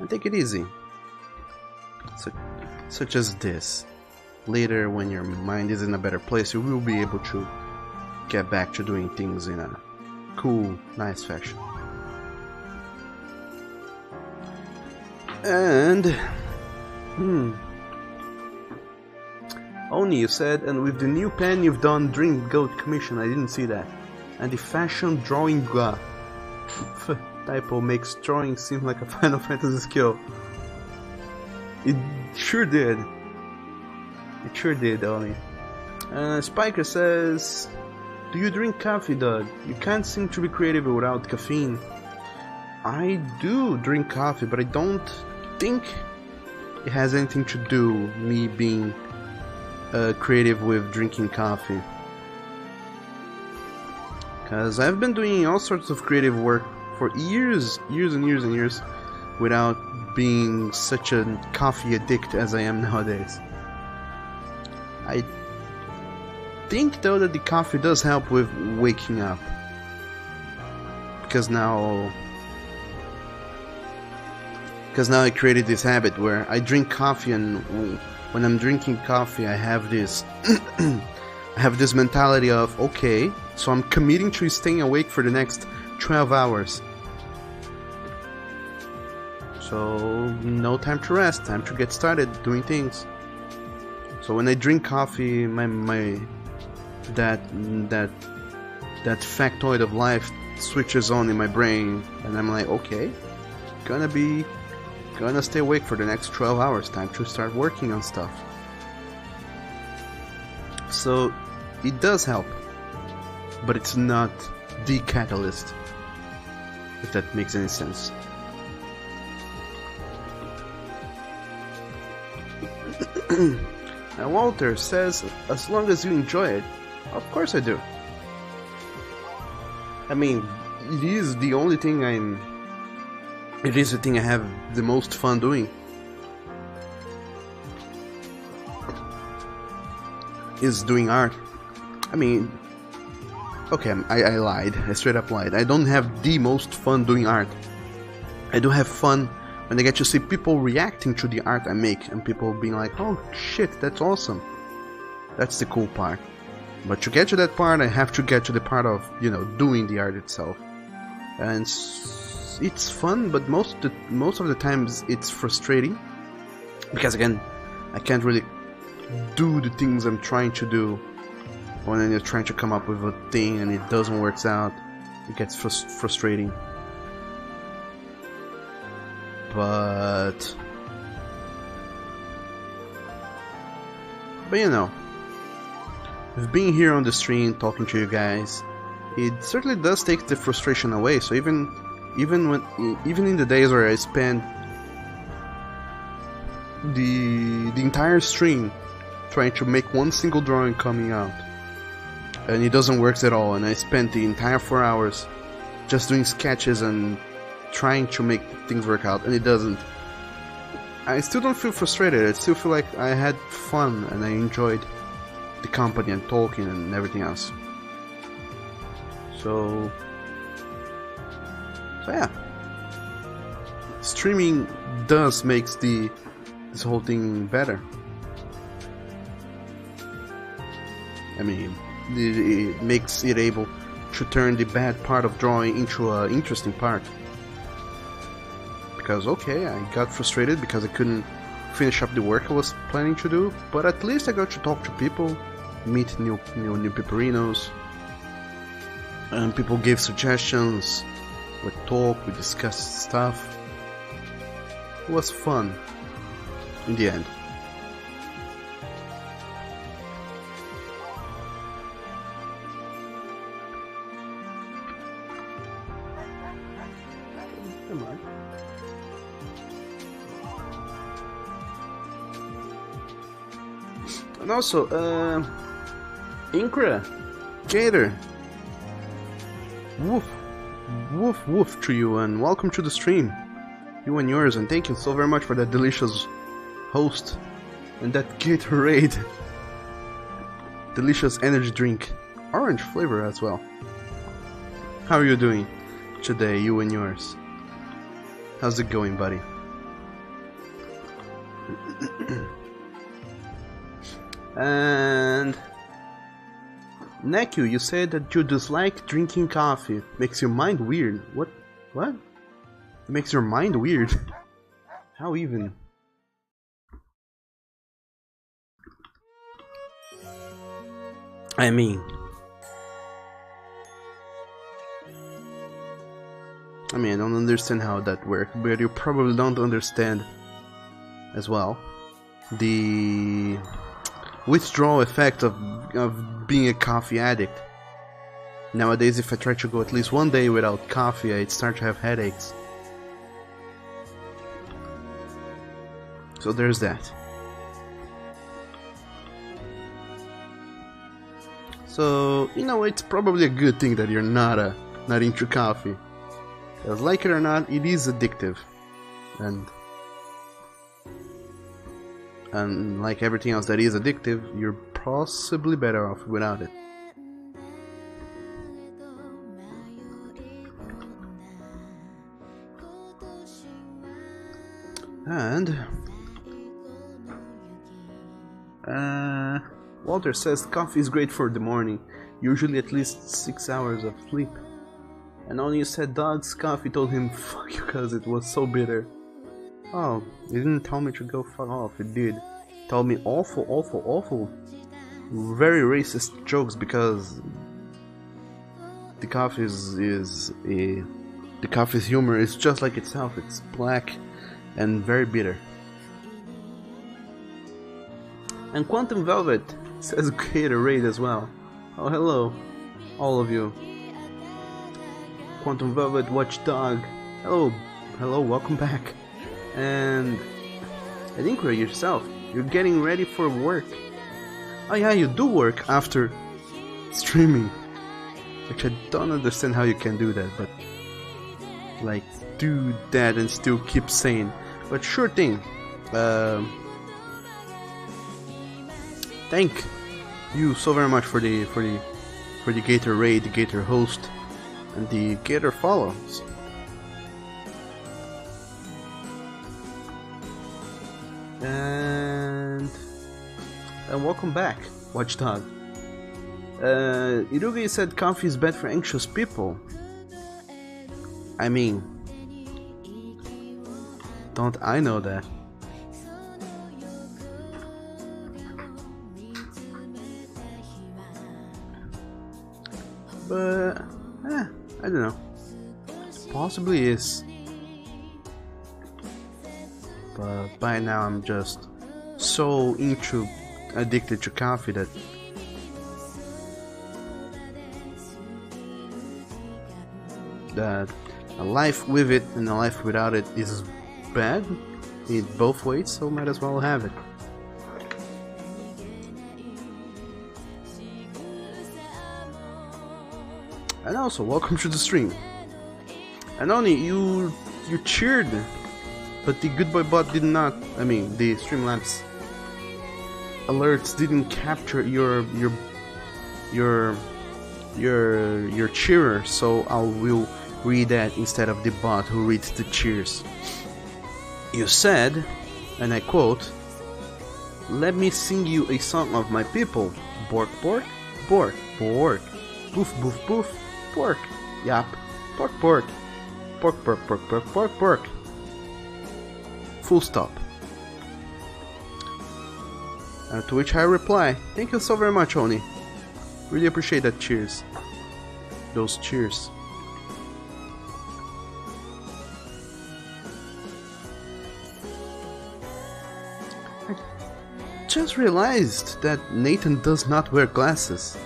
take it easy. Such as this. Later, when your mind is in a better place, you will be able to get back to doing things in a cool, nice fashion. And Oni, you said, and with the new pen you've done Dream Goat Commission. I didn't see that. And the fashion drawing typo makes drawing seem like a Final Fantasy skill. It sure did. It sure did, Oni. Spiker says, do you drink coffee, Doug? You can't seem to be creative without caffeine. I do drink coffee, but I don't think it has anything to do me being creative with drinking coffee. Because I've been doing all sorts of creative work for years and years without being such a coffee addict as I am nowadays. I think though that the coffee does help with waking up, because now I created this habit where I drink coffee, and when I'm drinking coffee I have this mentality of, okay, so I'm committing to staying awake for the next 12 hours. So no time to rest, time to get started doing things. So when I drink coffee, that factoid of life switches on in my brain, and I'm like, okay, gonna stay awake for the next 12 hours, time to start working on stuff. So it does help, but it's not the catalyst, if that makes any sense. Now Walter says, as long as you enjoy it. Of course I do. I mean, it is the only thing it is the thing I have the most fun doing. is doing art. I mean, okay, I lied. I straight up lied. I don't have the most fun doing art. I do have fun when I get to see people reacting to the art I make and people being like, oh shit, that's awesome. That's the cool part. But to get to that part, I have to get to the part of, you know, doing the art itself. And it's fun, but most of the times it's frustrating. Because again, I can't really do the things I'm trying to do when you're trying to come up with a thing and it doesn't work out. It gets frustrating. But you know, with being here on the stream talking to you guys, it certainly does take the frustration away. So even in the days where I spend the entire stream trying to make one single drawing coming out and it doesn't work at all, and I spent the entire 4 hours just doing sketches and trying to make things work out and it doesn't, I still don't feel frustrated. I still feel like I had fun and I enjoyed the company and talking and everything else. So yeah, streaming does makes this whole thing better. I mean, it makes it able to turn the bad part of drawing into an interesting part. Because okay, I got frustrated because I couldn't finish up the work I was planning to do, but at least I got to talk to people, meet new Peperinos, and people gave suggestions, we talked, we discussed stuff. It was fun in the end. Come on. And also, Inkra, Gator, woof, woof, woof to you, and welcome to the stream, you and yours, and thank you so very much for that delicious host and that Gatorade, delicious energy drink, orange flavor as well. How are you doing today, you and yours? How's it going, buddy? And Neku, you said that you dislike drinking coffee. Makes your mind weird. What? It makes your mind weird? How even? I mean, I don't understand how that works, but you probably don't understand as well the withdrawal effect of being a coffee addict. Nowadays, if I try to go at least one day without coffee, I'd start to have headaches. So there's that. So, you know, it's probably a good thing that you're not into coffee. Because like it or not, it is addictive. And like everything else that is addictive, you're possibly better off without it. And Walter says coffee is great for the morning, usually at least 6 hours of sleep. And when you said dog's coffee, told him fuck you cause it was so bitter. Oh, it didn't tell me to go fuck off, it did. It told me awful, very racist jokes because the coffee's humor is just like itself, it's black and very bitter. And Quantum Velvet says Gatorade as well. Oh, hello, all of you. Quantum Velvet Watchdog. Hello, welcome back. And Inkra yourself, you're getting ready for work. Oh yeah, you do work after streaming. Which I don't understand how you can do that, but like do that and still keep sane. But sure thing. you so very much for the Gator raid, the Gator host, and the Gator follows. And welcome back, Watchdog. Irugi said coffee is bad for anxious people. I mean, don't I know that? But, I don't know. Possibly is. But by now I'm just so addicted to coffee that a life with it and a life without it is bad in both ways, so might as well have it. And also, welcome to the stream. And only you cheered, but the Goodboy bot did not. I mean, the Streamlabs alerts didn't capture your cheerer, so I will read that instead of the bot who reads the cheers. You said, and I quote, "Let me sing you a song of my people. Bork, bork, bork, bork. Boof, boof, boof, bork. Yap, bork, bork. Bork, bork, bork, bork, bork, bork." Full stop. To which I reply, "Thank you so very much, Oni. Really appreciate that cheers. Those cheers." I just realized that Nathan does not wear glasses,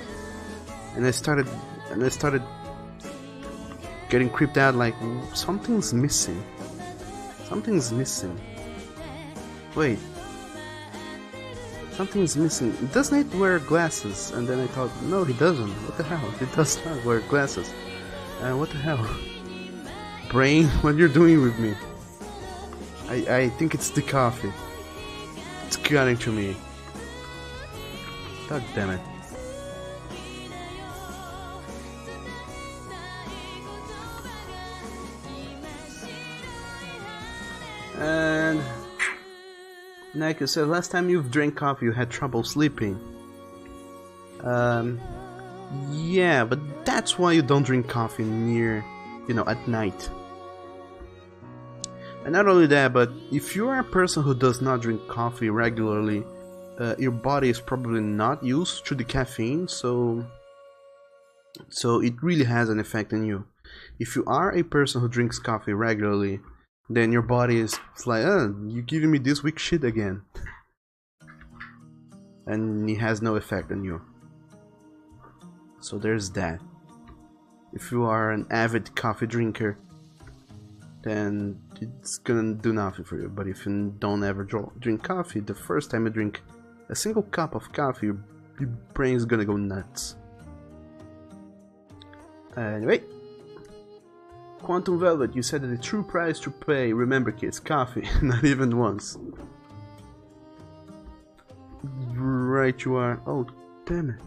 and I started getting creeped out, like something's missing. Something's missing. Wait. Something's missing. Does Nate wear glasses? And then I thought, no, he doesn't. What the hell? He does not wear glasses. What the hell? Brain, what you're doing with me? I think it's the coffee. It's getting to me. God damn it. And Nike said, last time you've drank coffee you had trouble sleeping. Yeah, but that's why you don't drink coffee at night. And not only that, but if you are a person who does not drink coffee regularly, your body is probably not used to the caffeine, so it really has an effect on you. If you are a person who drinks coffee regularly, then your body is like, you're giving me this weak shit again. And it has no effect on you. So there's that. If you are an avid coffee drinker, then it's gonna do nothing for you. But if you don't ever drink coffee, the first time you drink a single cup of coffee, your brain is gonna go nuts. Anyway. Quantum Velvet, you said that the true price to pay, remember kids, coffee, not even once. Right you are. Oh, damn it.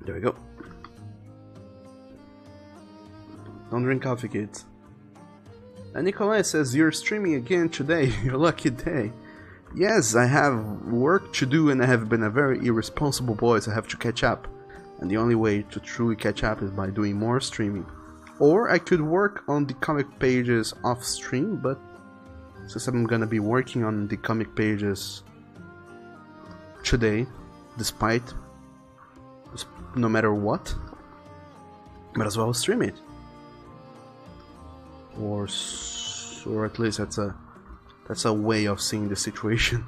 There we go. Don't drink coffee, kids. And Nikolai says, you're streaming again today, your lucky day. Yes, I have work to do and I have been a very irresponsible boy, so I have to catch up. And the only way to truly catch up is by doing more streaming. Or I could work on the comic pages off stream, but since I'm gonna be working on the comic pages today, no matter what, might as well stream it. Or at least that's a way of seeing the situation.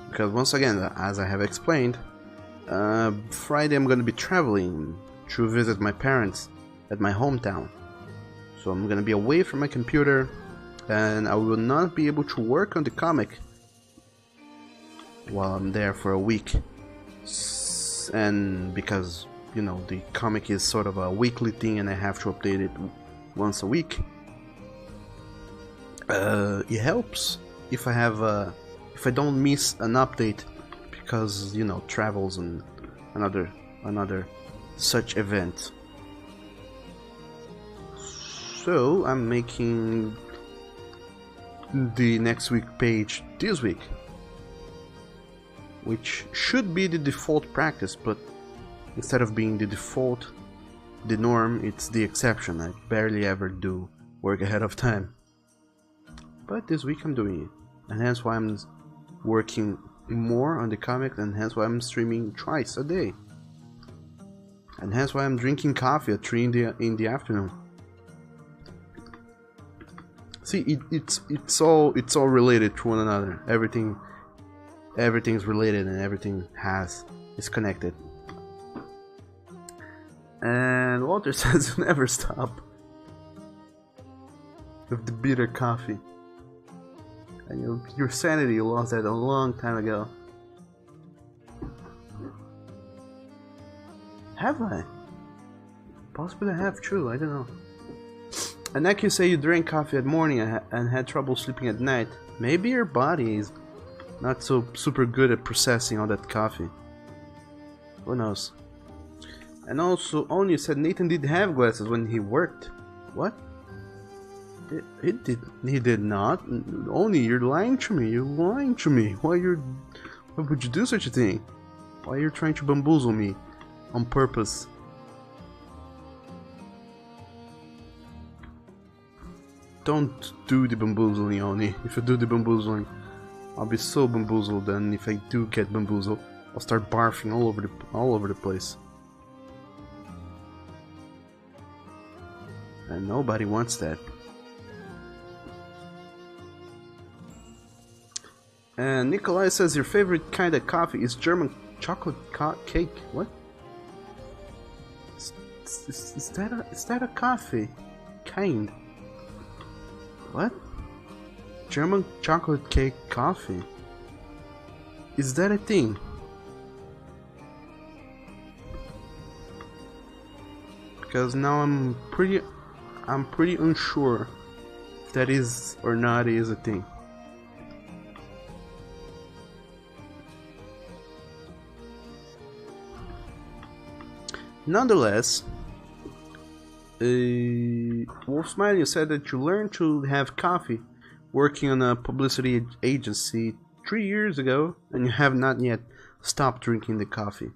Because once again, as I have explained, Friday I'm gonna be traveling to visit my parents at my hometown. So I'm gonna be away from my computer, and I will not be able to work on the comic while I'm there for a week. And because, the comic is sort of a weekly thing and I have to update it once a week. It helps if if I don't miss an update because, you know, travels and another such event. So I'm making the next week page this week, which should be the default practice, but instead of being the default, the norm, it's the exception. I barely ever do work ahead of time. But this week I'm doing it, and hence why I'm working more on the comic, and hence why I'm streaming twice a day, and hence why I'm drinking coffee at 3 in the afternoon. See, it's all related to one another. Everything's related, and everything is connected. And Walter says never stop with the bitter coffee. And your sanity, you lost that a long time ago. Have I? Possibly I have, true, I don't know. And like you say, you drank coffee at morning and had trouble sleeping at night. Maybe your body is not so super good at processing all that coffee. Who knows? And also, Oni said Nathan did have glasses when he worked. What? He did not. Oni, you're lying to me. You're lying to me. Why would you do such a thing? Why are you trying to bamboozle me on purpose? Don't do the bamboozling, Oni. If you do the bamboozling, I'll be so bamboozled, and if I do get bamboozled, I'll start barfing all over the place. And nobody wants that. And Nikolai says your favorite kind of coffee is German chocolate cake. What? Is that a coffee kind? What? German chocolate cake coffee? Is that a thing? Because now I'm pretty unsure if that is or not is a thing. Nonetheless, Wolf Smile, you said that you learned to have coffee working on a publicity agency 3 years ago, and you have not yet stopped drinking the coffee.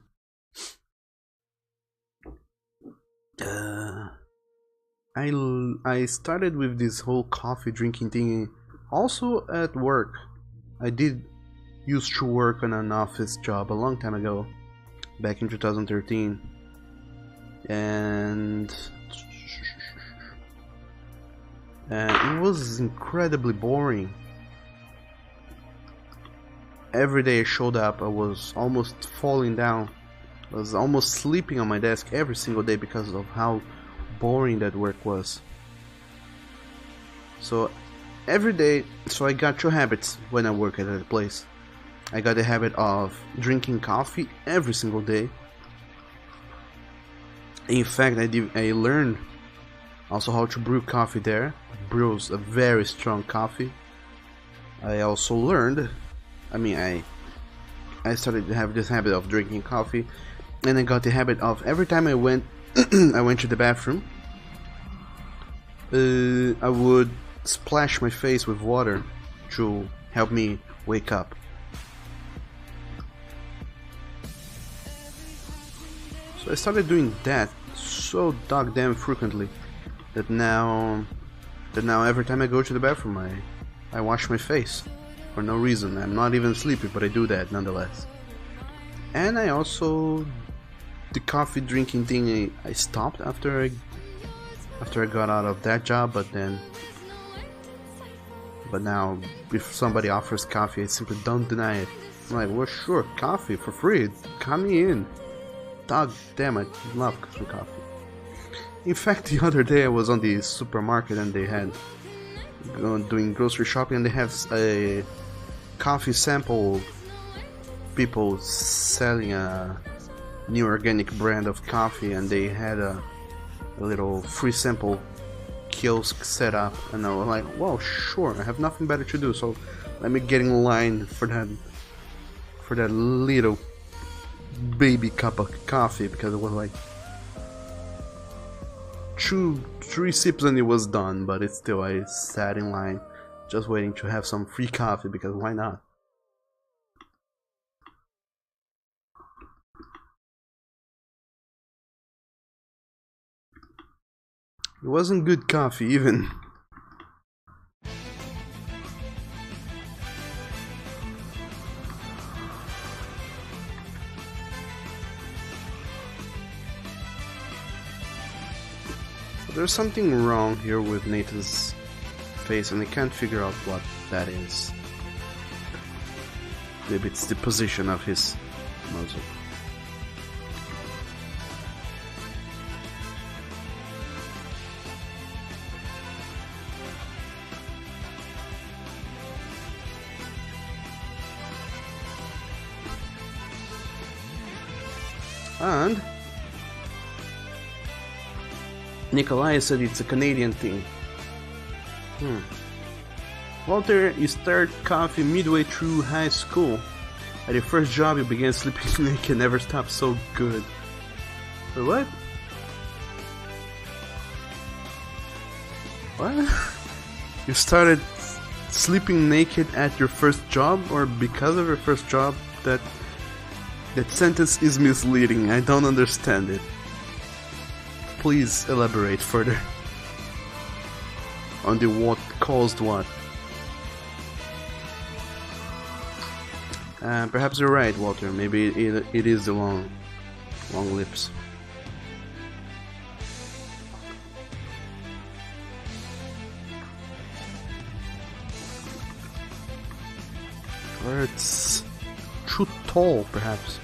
I started with this whole coffee drinking thing also at work. I did used to work on an office job a long time ago, back in 2013, and it was incredibly boring. Every day I showed up, I was almost falling down. I was almost sleeping on my desk every single day because of how boring that work was. So every day, I got two habits when I work at that place. I got the habit of drinking coffee every single day. In fact, I learned also how to brew coffee there. Brews a very strong coffee. I also learned, I started to have this habit of drinking coffee, and I got the habit of every time I went I went to the bathroom, I would splash my face with water to help me wake up. So I started doing that so damn frequently that now every time I go to the bathroom I wash my face for no reason. I'm not even sleepy, but I do that nonetheless. And I also, the coffee drinking thing, I stopped after I got out of that job, but now if somebody offers coffee, I simply don't deny it. I'm like, well, sure, coffee for free, come me in. God damn, I love some coffee. In fact, the other day I was on the supermarket and they had doing grocery shopping, and they have a coffee sample, people selling a new organic brand of coffee, and they had a little free sample kiosk set up, and I was like, well, sure, I have nothing better to do, so let me get in line for that little baby cup of coffee, because it was like 3 sips and it was done, but it's still, I sat in line just waiting to have some free coffee, because why not? It wasn't good coffee even. There's something wrong here with Nathan's face, and I can't figure out what that is. Maybe it's the position of his muzzle. And Nikolai said it's a Canadian thing. Walter, you started coffee midway through high school. At your first job you began sleeping naked and never stopped. So good. Wait, what? What? You started sleeping naked at your first job, or because of your first job? That sentence is misleading. I don't understand it. Please elaborate further on the what caused what. Perhaps you're right, Walter. Maybe it is the long lips. Or it's too tall, perhaps.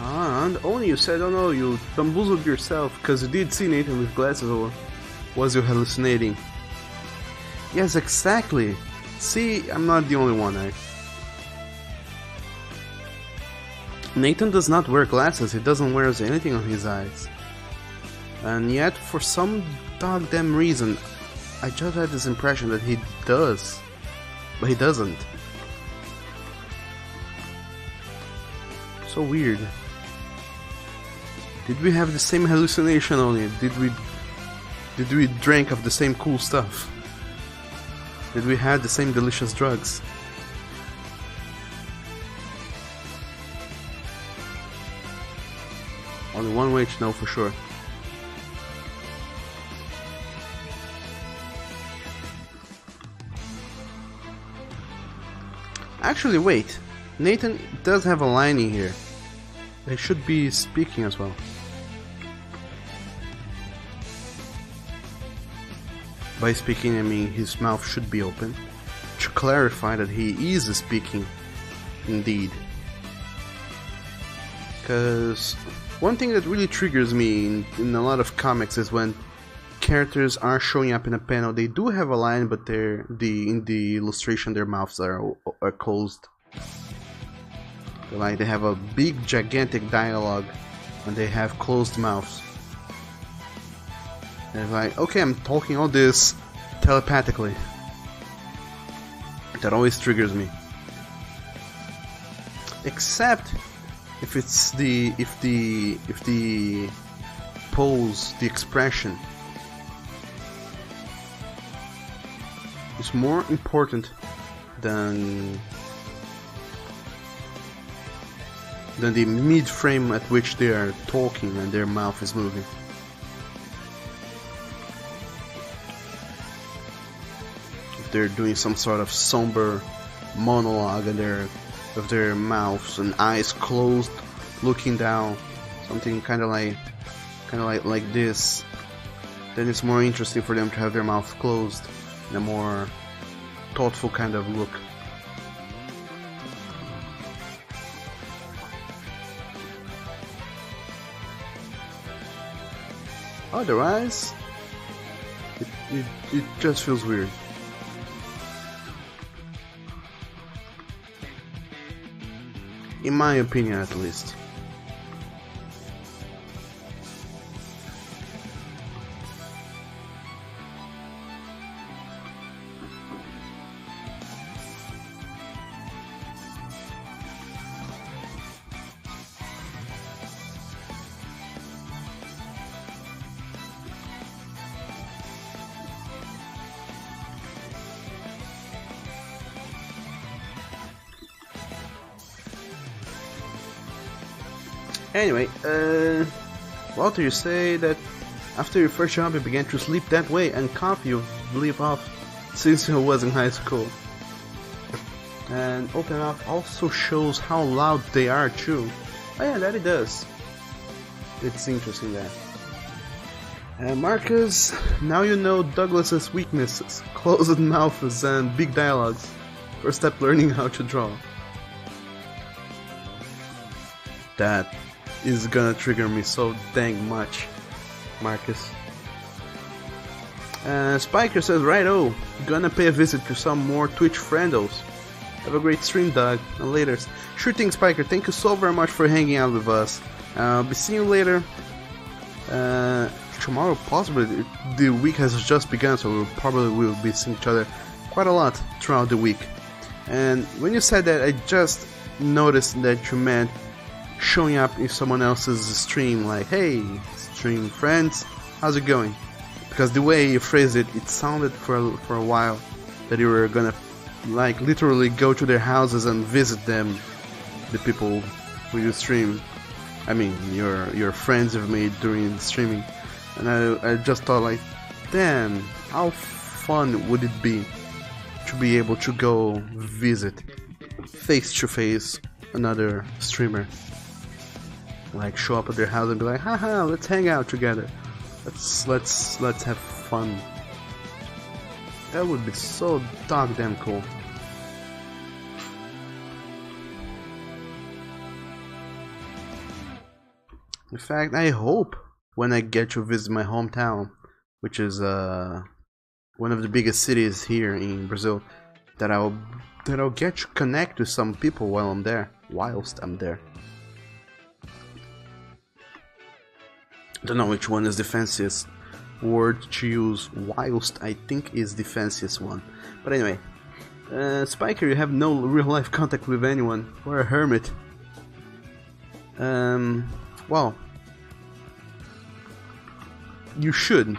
And only you said, oh no, you bamboozled yourself, because you did see Nathan with glasses, or was you hallucinating? Yes, exactly. See, I'm not the only one, Nathan does not wear glasses, he doesn't wear anything on his eyes. And yet, for some goddamn reason, I just had this impression that he does. But he doesn't. So weird. Did we have the same hallucination only? Did we drink of the same cool stuff? Did we have the same delicious drugs? Only one way to know for sure. Actually, wait. Nathan does have a line in here. He should be speaking as well. By speaking, I mean his mouth should be open to clarify that he is speaking indeed. Because one thing that really triggers me in a lot of comics is when characters are showing up in a panel. They do have a line, but in the illustration their mouths are closed. Like they have a big gigantic dialogue and they have closed mouths. And it's like, okay, I'm talking all this telepathically. That always triggers me. Except if it's if the pose, the expression is more important than the mid-frame at which they are talking and their mouth is moving. If they're doing some sort of somber monologue and with their mouths and eyes closed, looking down, something kind of like this, then it's more interesting for them to have their mouth closed in a more thoughtful kind of look. Otherwise, it just feels weird. In my opinion, at least. Anyway, Walter, you say that after your first job you began to sleep that way, and cough you leave off since you was in high school. And open up also shows how loud they are too. Oh yeah, that it does. It's interesting that. And Marcus, now you know Douglas's weaknesses, closed mouths and big dialogues. First step learning how to draw. That is gonna trigger me so dang much, Marcus. Spiker says, righto, gonna pay a visit to some more Twitch friendos. Have a great stream, dog, and later. Sure thing, Spiker, thank you so very much for hanging out with us. I'll be seeing you later. Tomorrow, possibly, the week has just begun, so we probably will be seeing each other quite a lot throughout the week. And when you said that, I just noticed that you meant showing up in someone else's stream, like, hey, stream friends, how's it going? Because the way you phrased it, it sounded for a while that you were gonna, like, literally go to their houses and visit them, the people who you stream. I mean, your friends you've made during streaming. And I just thought, like, damn, how fun would it be to be able to go visit face to face another streamer? Like, show up at their house and be like, haha, let's hang out together. Let's have fun. That would be so damn cool. In fact, I hope when I get to visit my hometown, which is one of the biggest cities here in Brazil, that I'll get to connect with some people while I'm there, whilst I'm there. Don't know which one is the fanciest word to use. Whilst, I think, is the fanciest one. But anyway, Spiker, you have no real life contact with anyone. Or a hermit. Well, you should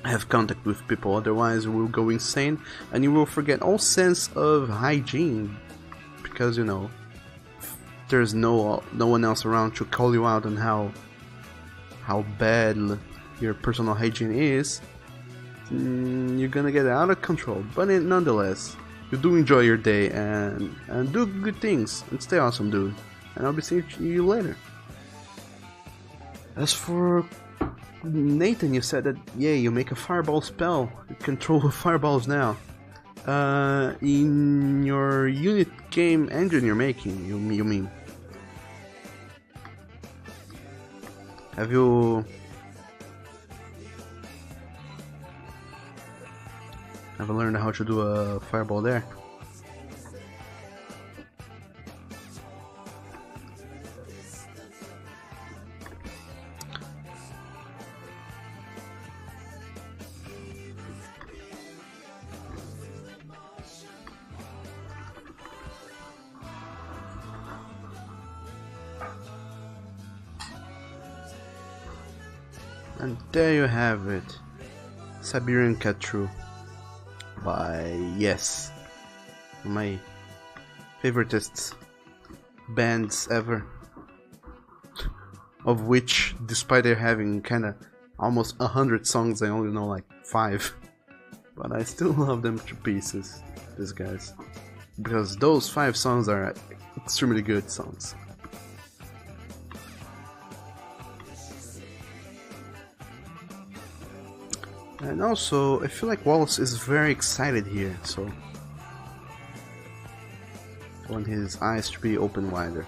have contact with people, otherwise you will go insane and you will forget all sense of hygiene, because, you know, there's no one else around to call you out on how bad your personal hygiene is. You're gonna get out of control. But nonetheless, you do enjoy your day and do good things and stay awesome, dude. And I'll be seeing you later. As for Nathan, you said that, yeah, you make a fireball spell. You control fireballs now. In your unit game engine you're making, you mean? Have you learned how to do a fireball there? And there you have it, Siberian Cat True by Yes, my favoriteest bands ever, of which, despite their having kinda almost 100 songs, I only know like 5, but I still love them to pieces, these guys, because those 5 songs are extremely good songs. And also, I feel like Wallace is very excited here, so I want his eyes to be open wider.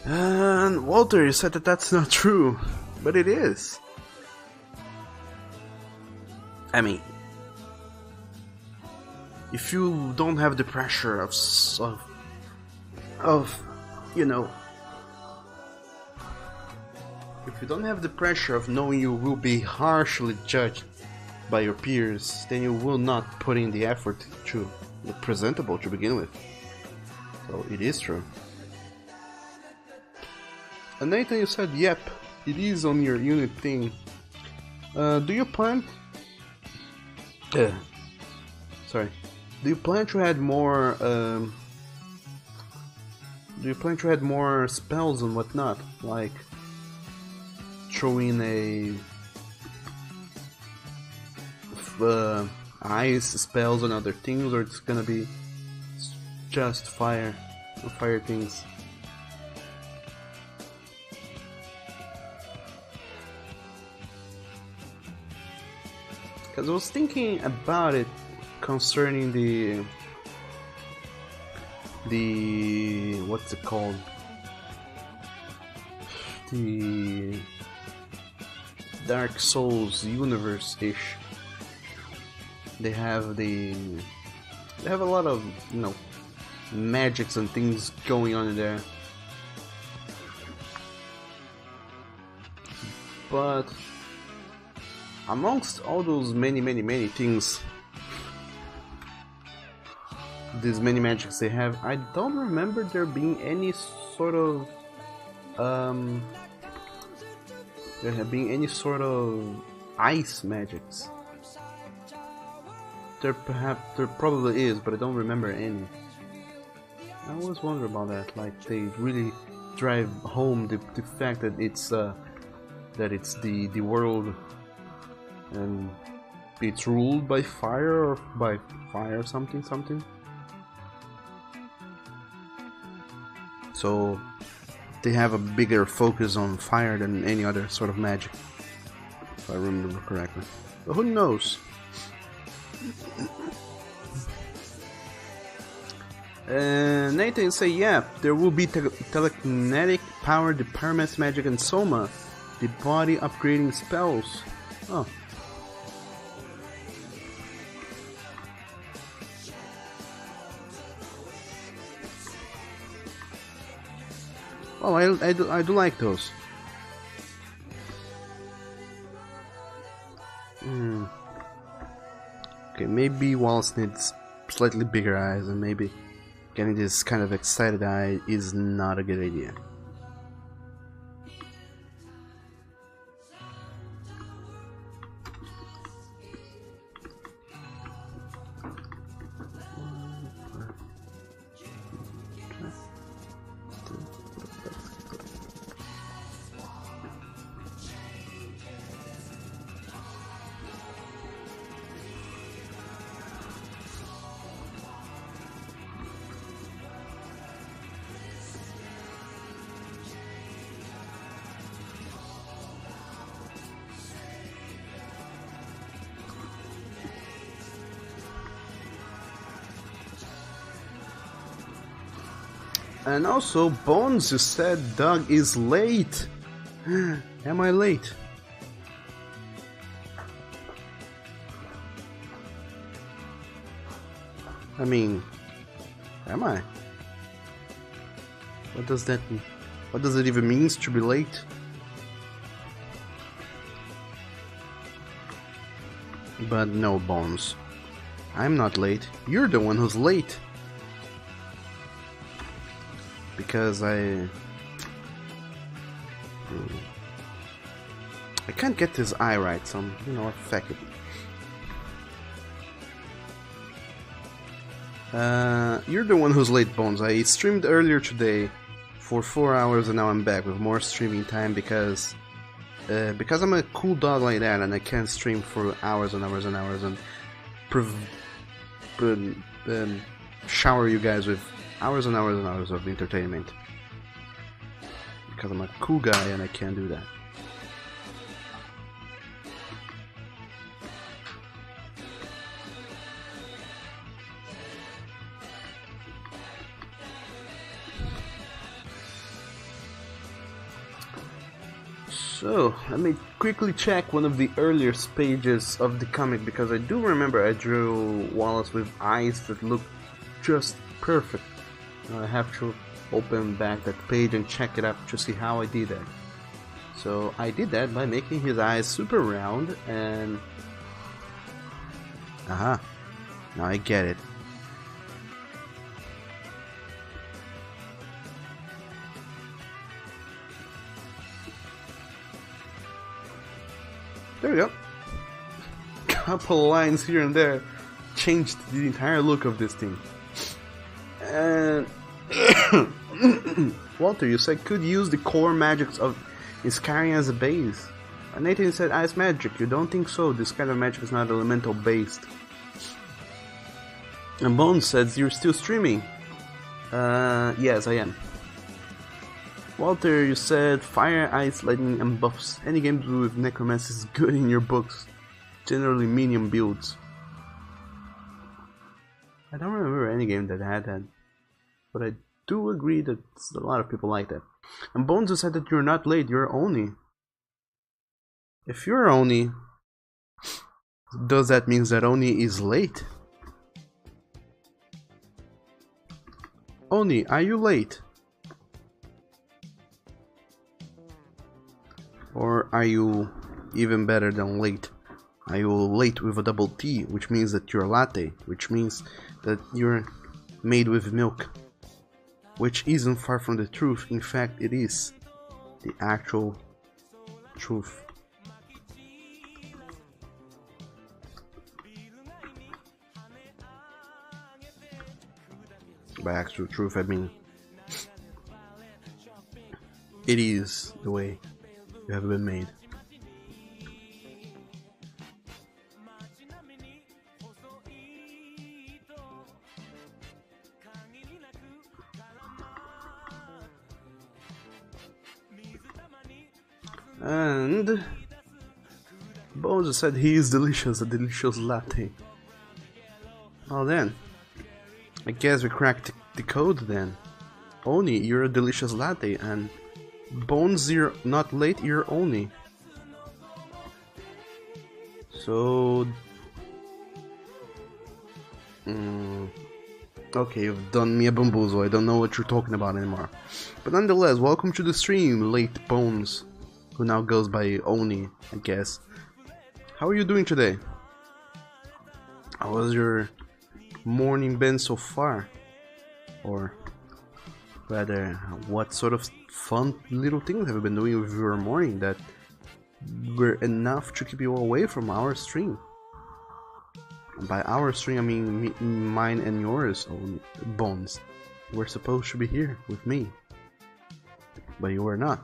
And Walter, you said that that's not true, but it is. I mean, if you don't have the pressure of you know, if you don't have the pressure of knowing you will be harshly judged by your peers, then you will not put in the effort to look presentable to begin with. So it is true. And Nathan, you said, yep, it is on your unit thing. Do you plan? Sorry. Do you plan to add more? Do you plan to add more spells and whatnot, like throw in a ice spells and other things, or it's gonna be just fire things? Because I was thinking about it concerning the what's it called? The Dark Souls universe-ish. They have a lot of, you know, magics and things going on in there. But amongst all those many things, these many magics they have, I don't remember there being any sort of ice magics. There probably is, but I don't remember any. I always wonder about that. Like, they really drive home the fact that it's the world, and it's ruled by fire, or by fire something. So they have a bigger focus on fire than any other sort of magic, if I remember correctly. But who knows? Nathan say, yeah, there will be telekinetic power, the Paramis magic, and Soma, the body upgrading spells. Oh. Oh, I do like those. Okay, maybe Wallace needs slightly bigger eyes, and maybe getting this kind of excited eye is not a good idea. And also, Bones, you said Doug is late. Am I late? I mean, am I? What does that mean? What does it even mean to be late? But no, Bones. I'm not late. You're the one who's late. Because I can't get this eye right, so you know what, fuck it. You're the one who's late, Bones. I streamed earlier today for 4 hours, and now I'm back with more streaming time because I'm a cool dog like that, and I can't stream for hours and hours and hours and shower you guys with hours and hours and hours of entertainment. Because I'm a cool guy and I can't do that. So, let me quickly check one of the earliest pages of the comic, because I do remember I drew Wallace with eyes that look just perfect. I have to open back that page and check it up to see how I did that. So I did that by making his eyes super round and... Aha, now I get it. There we go. Couple lines here and there changed the entire look of this thing. And Walter, you said could use the core magics of Iscarian as a base. And Nathan said ice magic. You don't think so? This kind of magic is not elemental based. And Bones says you're still streaming. Yes, I am. Walter, you said fire, ice, lightning, and buffs. Any games with necromancy is good in your books. Generally minion builds. I don't remember any game that had that, but I do agree that a lot of people like that. And Bones, you said that you're not late, you're Oni. If you're Oni, does that mean that Oni is late? Oni, are you late? Or are you even better than late? Are you late with a double T, which means that you're a latte, which means that you're made with milk, which isn't far from the truth. In fact, it is the actual truth. By actual truth, I mean it is the way you have been made. And Bones said he is delicious, a delicious latte. Well then, I guess we cracked the code then. Oni, you're a delicious latte, and Bones, you're not late, you're Oni. So... okay, you've done me a bamboozle, I don't know what you're talking about anymore. But nonetheless, welcome to the stream, late Bones, who now goes by Oni, I guess. How are you doing today? How was your morning been so far? Or rather, what sort of fun little things have you been doing with your morning that were enough to keep you away from our stream? And by our stream, I mean mine and yours, Bones. You were supposed to be here with me, but you were not.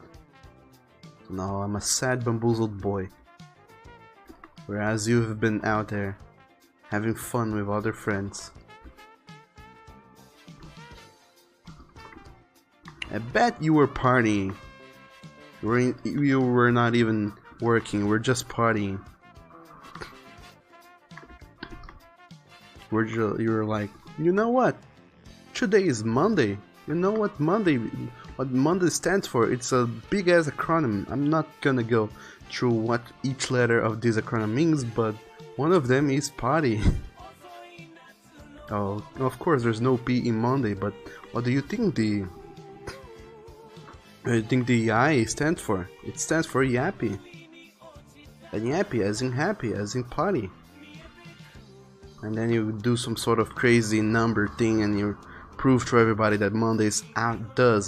So now I'm a sad, bamboozled boy. Whereas you've been out there having fun with other friends. I bet you were partying. You were not even working, we're just partying. You were like, you know what? Today is Monday. You know what Monday stands for? It's a big ass acronym. I'm not gonna go through what each letter of this acronym means, but one of them is party. Oh, of course there's no P in Monday, but what do you think the I stands for? It stands for yappy. And yappy as in happy, as in party. And then you do some sort of crazy number thing and you prove to everybody that Mondays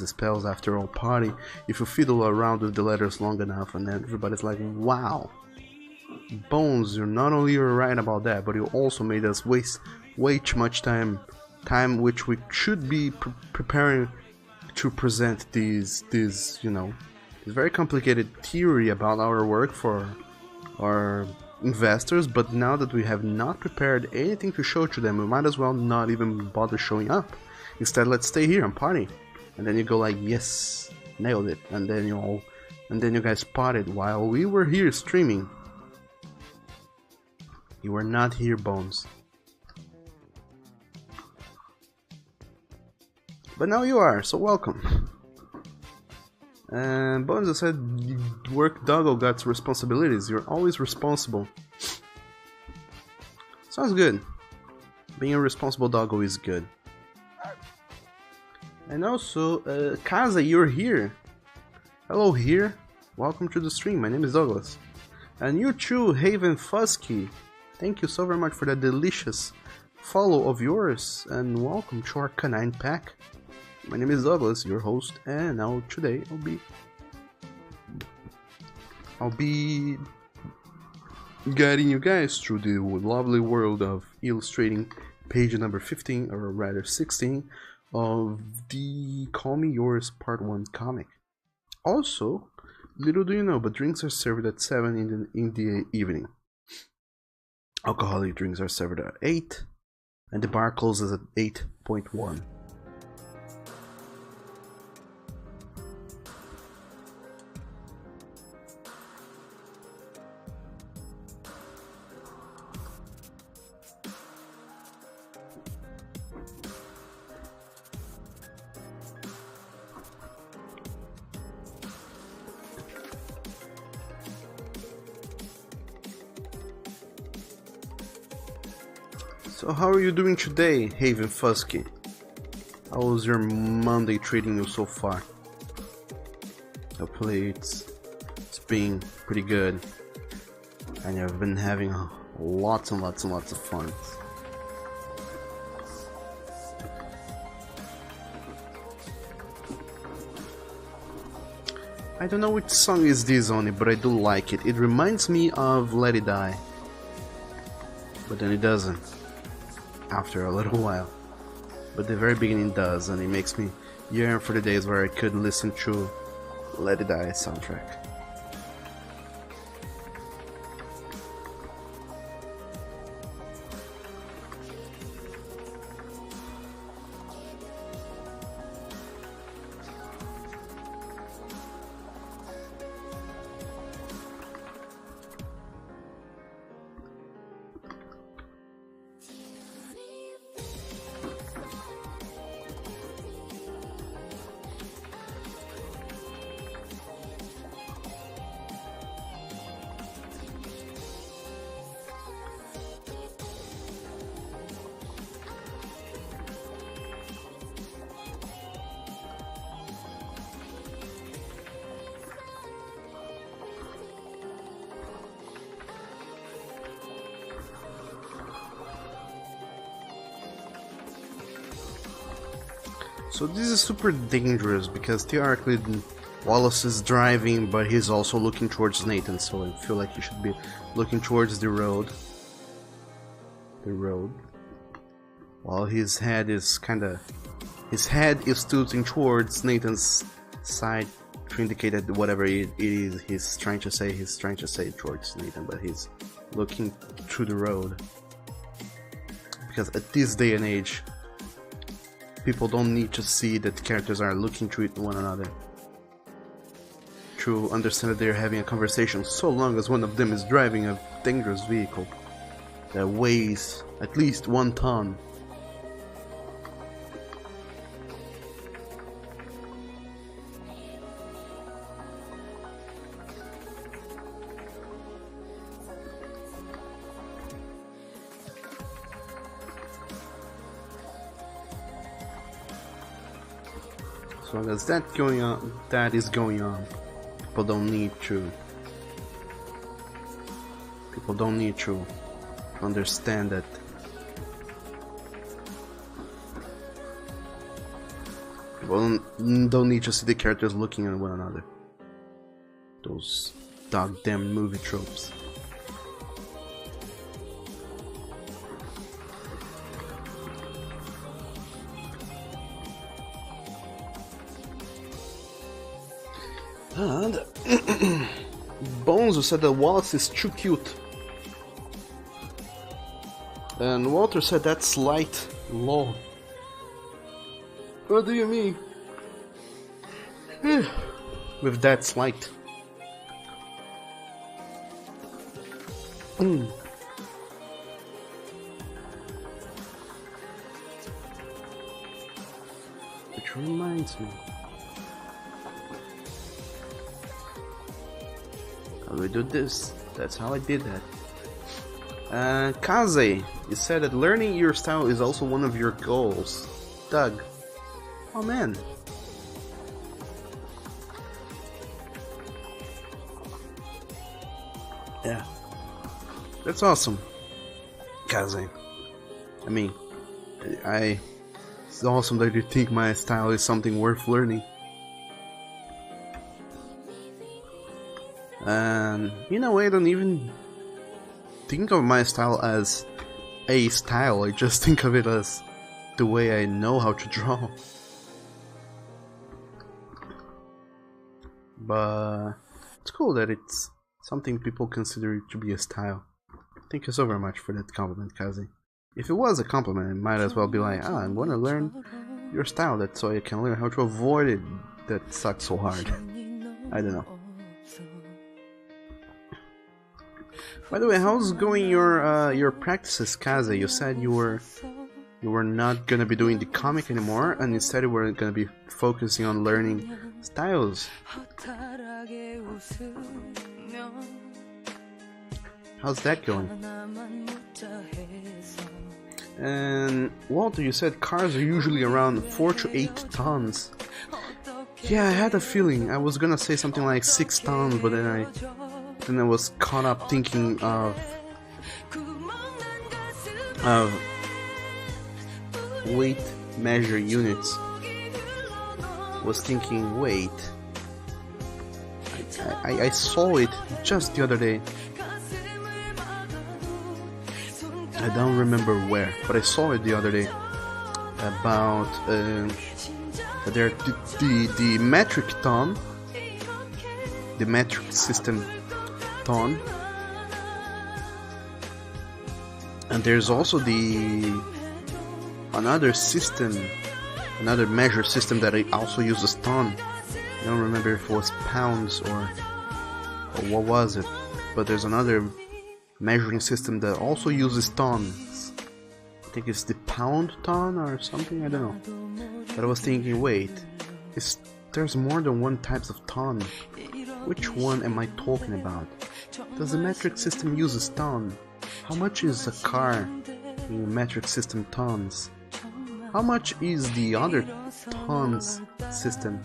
spells after all party if you fiddle around with the letters long enough, and then everybody's like, wow, Bones, you're not only right about that, but you also made us waste way too much time which we should be preparing to present this very complicated theory about our work for our investors. But now that we have not prepared anything to show to them, we might as well not even bother showing up. Instead, let's stay here and party. And then you go like, yes, nailed it. And then you guys spotted while we were here streaming. You were not here, Bones. But now you are, so welcome. And Bonzo said, work doggo got responsibilities. You're always responsible. Sounds good. Being a responsible doggo is good. And also, Kaza, you're here. Hello here. Welcome to the stream. My name is Douglas. And you too, Haven Fusky. Thank you so very much for that delicious follow of yours. And welcome to our canine pack. My name is Douglas, your host, and now today I'll be guiding you guys through the lovely world of illustrating page number 15, or rather 16, of the Call Me Yours Part 1 comic. Also, little do you know, but drinks are served at 7 in the evening. Alcoholic drinks are served at 8, and the bar closes at 8:1. So how are you doing today, Haven Fusky? How was your Monday treating you so far? Hopefully it's been pretty good, and you've been having lots and lots and lots of fun. I don't know which song is this on it, but I do like it. It reminds me of Let It Die, but then it doesn't. After a little while, but the very beginning does, and it makes me yearn for the days where I could listen to Let It Die soundtrack. So this is super dangerous because theoretically Wallace is driving, but he's also looking towards Nathan, so I feel like he should be looking towards the road. While his head is tilting towards Nathan's side to indicate that whatever it is he's trying to say it towards Nathan, but he's looking through the road. Because at this day and age, people don't need to see that the characters are looking through one another to understand that they're having a conversation, so long as one of them is driving a dangerous vehicle that weighs at least 1 ton. As long as that is going on, people don't need to understand that people don't need to see the characters looking at one another. Those goddamn movie tropes. And Bonzo said that Wallace is too cute. And Walter said that's light. Lol. What do you mean? With that slight. Which reminds me. we do this. That's how I did that. Kaze, you said that learning your style is also one of your goals. Doug. Oh man. Yeah. That's awesome. Kaze. I mean, it's awesome that you think my style is something worth learning. And in a way, I don't even think of my style as a style. I just think of it as the way I know how to draw. But it's cool that it's something people consider it to be a style. Thank you so very much for that compliment, Kazi. If it was a compliment, it might as well be like, ah, I'm gonna learn your style, that so I can learn how to avoid it. That sucks so hard. I don't know. By the way, how's going your practices, Kaze? You said you were not gonna be doing the comic anymore, and instead you were gonna be focusing on learning styles. How's that going? And Walter, you said cars are usually around 4 to 8 tons. Yeah, I had a feeling. I was gonna say something like 6 tons, but then I was caught up thinking of weight measure units. Was thinking, wait, I saw it just the other day. I don't remember where, but I saw it the other day about the metric ton, the metric system ton, and there's also another measure system that also uses ton. I don't remember if it was pounds or what was it, but there's another measuring system that also uses tons. I think it's the pound ton or something, I don't know. But I was thinking, wait, there's more than one types of ton. Which one am I talking about? Does the metric system use ton? How much is a car in the metric system tons? How much is the other tons system?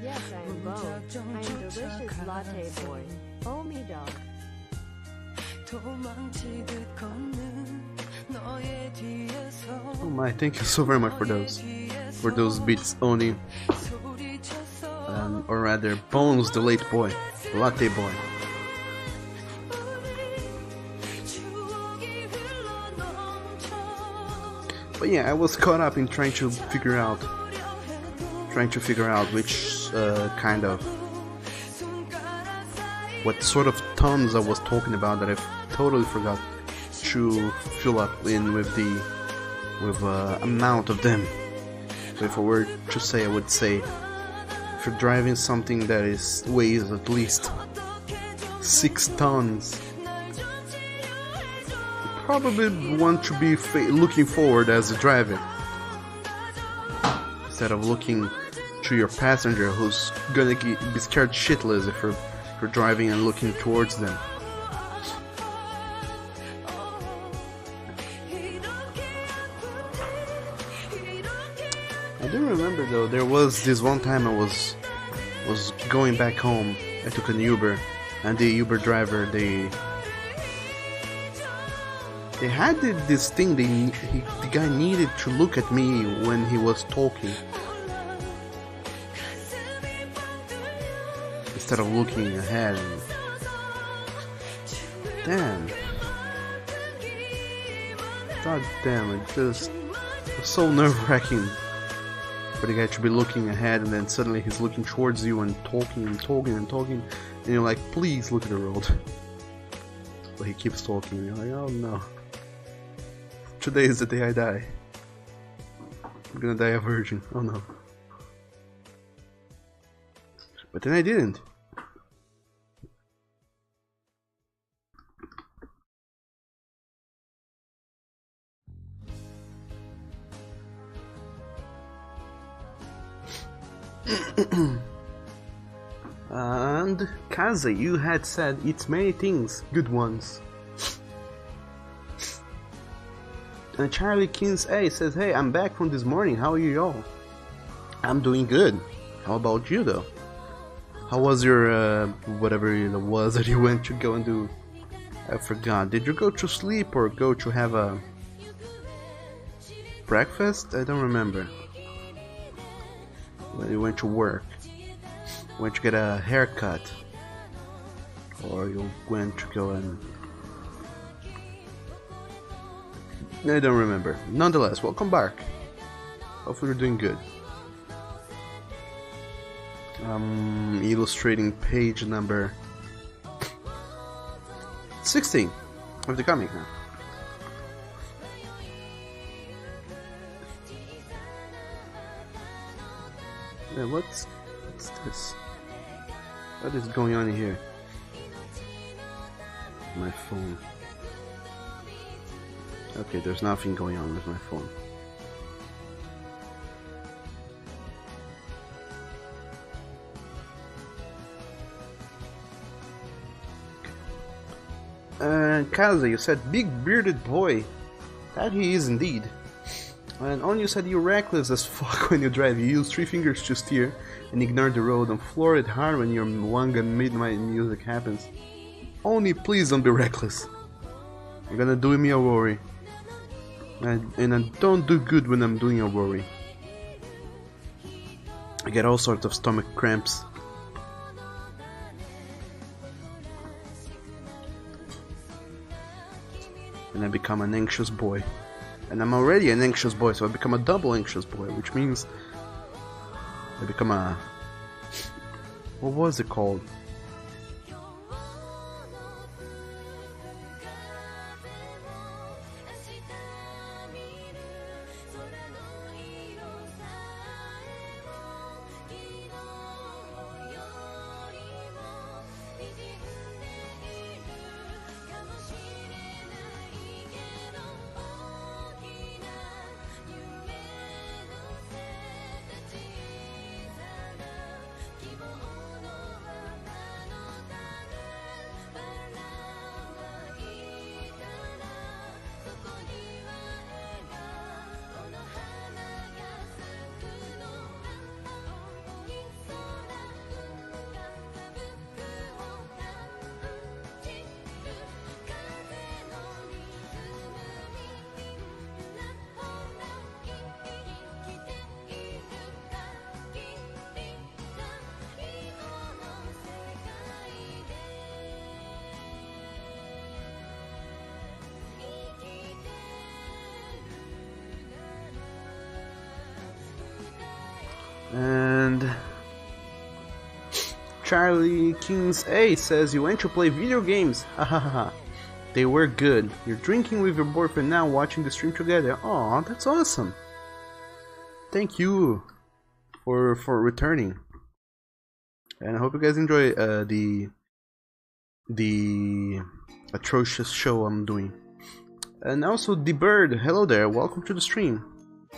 Yes, I am both. I am delicious latte boy. Oh me dog. Oh my, thank you so very much for those beats, Oni. Or rather, Bones the late boy, latte boy. But yeah, I was caught up in trying to figure out which kind of, what sort of tons I was talking about, that I totally forgot to fill up in with amount of them. So if I were to say, I would say, if you're driving something that weighs at least 6 tons, you probably want to be looking forward as a driver, instead of looking to your passenger, who's gonna be scared shitless if you're driving and looking towards them. I do remember though, there was this one time I was going back home. I took an Uber, and the Uber driver, they had this thing. The guy needed to look at me when he was talking, instead of looking ahead. Damn. God damn, it just was so nerve-wracking for the guy to be looking ahead, and then suddenly he's looking towards you and talking, and you're like, please look at the road. But he keeps talking, and you're like, oh no. Today is the day I die. I'm gonna die a virgin. Oh no. But then I didn't. And Kaze, you had said it's many things, good ones. And Charlie Kings A says, hey, I'm back from this morning, how are you all? I'm doing good. How about you though? How was your, whatever it was that you went to go and do? I forgot. Did you go to sleep or go to have a breakfast? I don't remember. When you went to work. Went to get a haircut. Or you went to go and... I don't remember. Nonetheless, welcome back. Hopefully you're doing good. Illustrating page number 16 of the comic now. Yeah, what's this? What is going on here? My phone. Okay, there's nothing going on with my phone. Kaze, you said big bearded boy. That he is indeed. And on you said you're reckless as fuck when you drive. You use 3 fingers to steer and ignore the road and floor it hard when your wanga midnight music happens. Only please don't be reckless. You're gonna do me a worry. And I don't do good when I'm doing a worry. I get all sorts of stomach cramps. And I become an anxious boy. And I'm already an anxious boy, so I become a double anxious boy, which means I become a... What was it called? And Charlie Kings A says you went to play video games. Hahaha. They were good. You're drinking with your boyfriend now, watching the stream together. Aw, that's awesome. Thank you for returning. And I hope you guys enjoy the atrocious show I'm doing. And also the bird, hello there, welcome to the stream.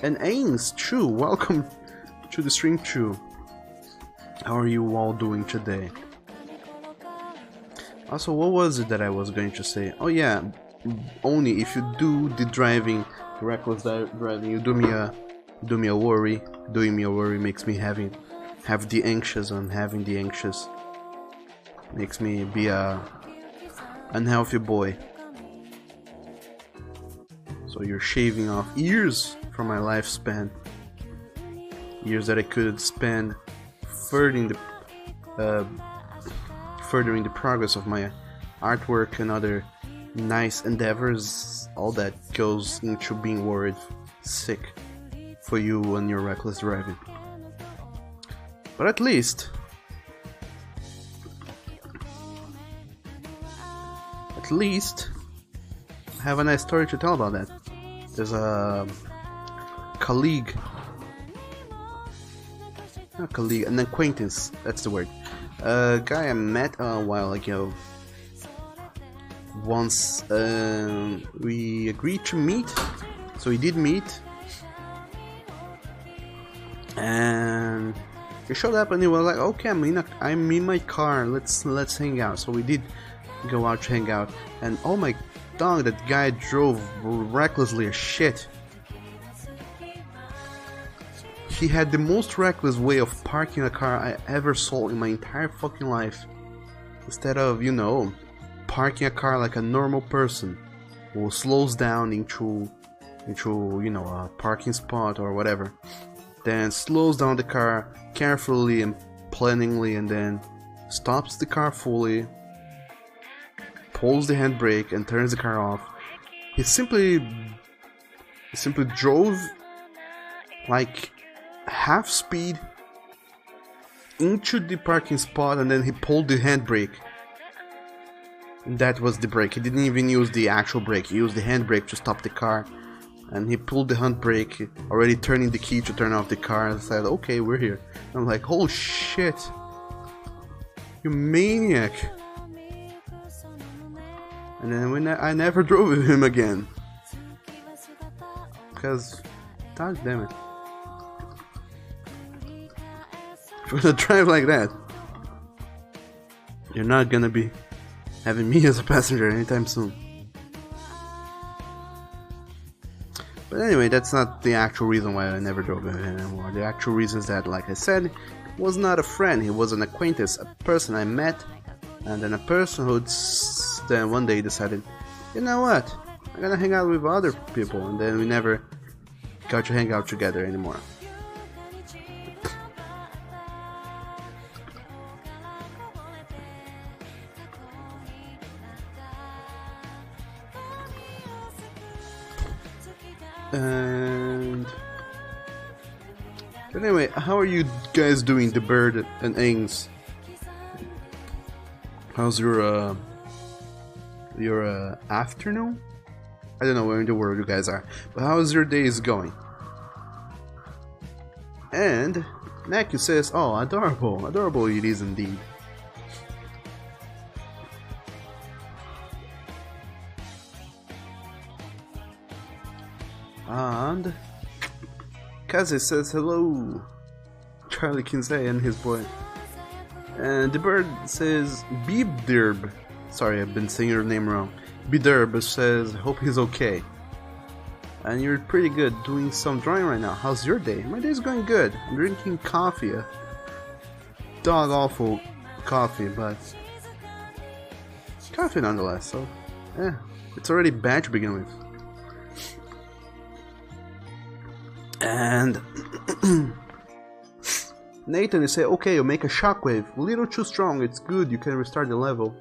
And Ains, true, welcome to the stream too. How are you all doing today? Also, what was it that I was going to say? Oh yeah, only if you do the driving, the reckless driving, you do me a worry. Doing me a worry makes me have the anxious, and having the anxious makes me be a unhealthy boy. So you're shaving off years from my lifespan. Years that I could spend furthering the progress of my artwork and other nice endeavors. All that goes into being worried sick for you and your reckless driving. But at least I have a nice story to tell about that. There's a colleague, not colleague, an acquaintance, that's the word. A guy I met a while ago. Once we agreed to meet, so we did meet, and He showed up and he was like, okay, I'm in my car, let's hang out. So we did go out to hang out, and oh my dog, that guy drove recklessly as shit. He had the most reckless way of parking a car I ever saw in my entire fucking life. Instead of, you know, parking a car like a normal person who slows down into you know, a parking spot or whatever, then slows down the car carefully and planningly, and then stops the car fully, pulls the handbrake and turns the car off. He simply drove like half speed into the parking spot, and then he pulled the handbrake. And that was the brake. He didn't even use the actual brake. He used the handbrake to stop the car. And he pulled the handbrake, already turning the key to turn off the car, and said, okay, we're here. And I'm like, oh shit, you maniac. And then I never drove with him again. Because, god damn it. If you're gonna drive like that, you're not gonna be having me as a passenger anytime soon. But anyway, that's not the actual reason why I never drove with him anymore. The actual reason is that, like I said, he was not a friend, he was an acquaintance, a person I met, and then a person who then one day decided, you know what, I'm gonna hang out with other people, and then we never got to hang out together anymore. But anyway, how are you guys doing, the bird and Ings? How's your afternoon? I don't know where in the world you guys are, but how's your days going? And Naku says, oh, adorable, adorable it is indeed. And Kaze says hello, Charlie Kinsey and his boy. And the bird says Biderb. Sorry, I've been saying your name wrong. Biderb says, hope he's okay. And you're pretty good, doing some drawing right now. How's your day? My day's going good. I'm drinking coffee, a dog awful coffee, but coffee nonetheless. So, yeah, it's already bad to begin with. And Nathan, you say, okay, you make a shockwave. A little too strong, it's good, you can restart the level.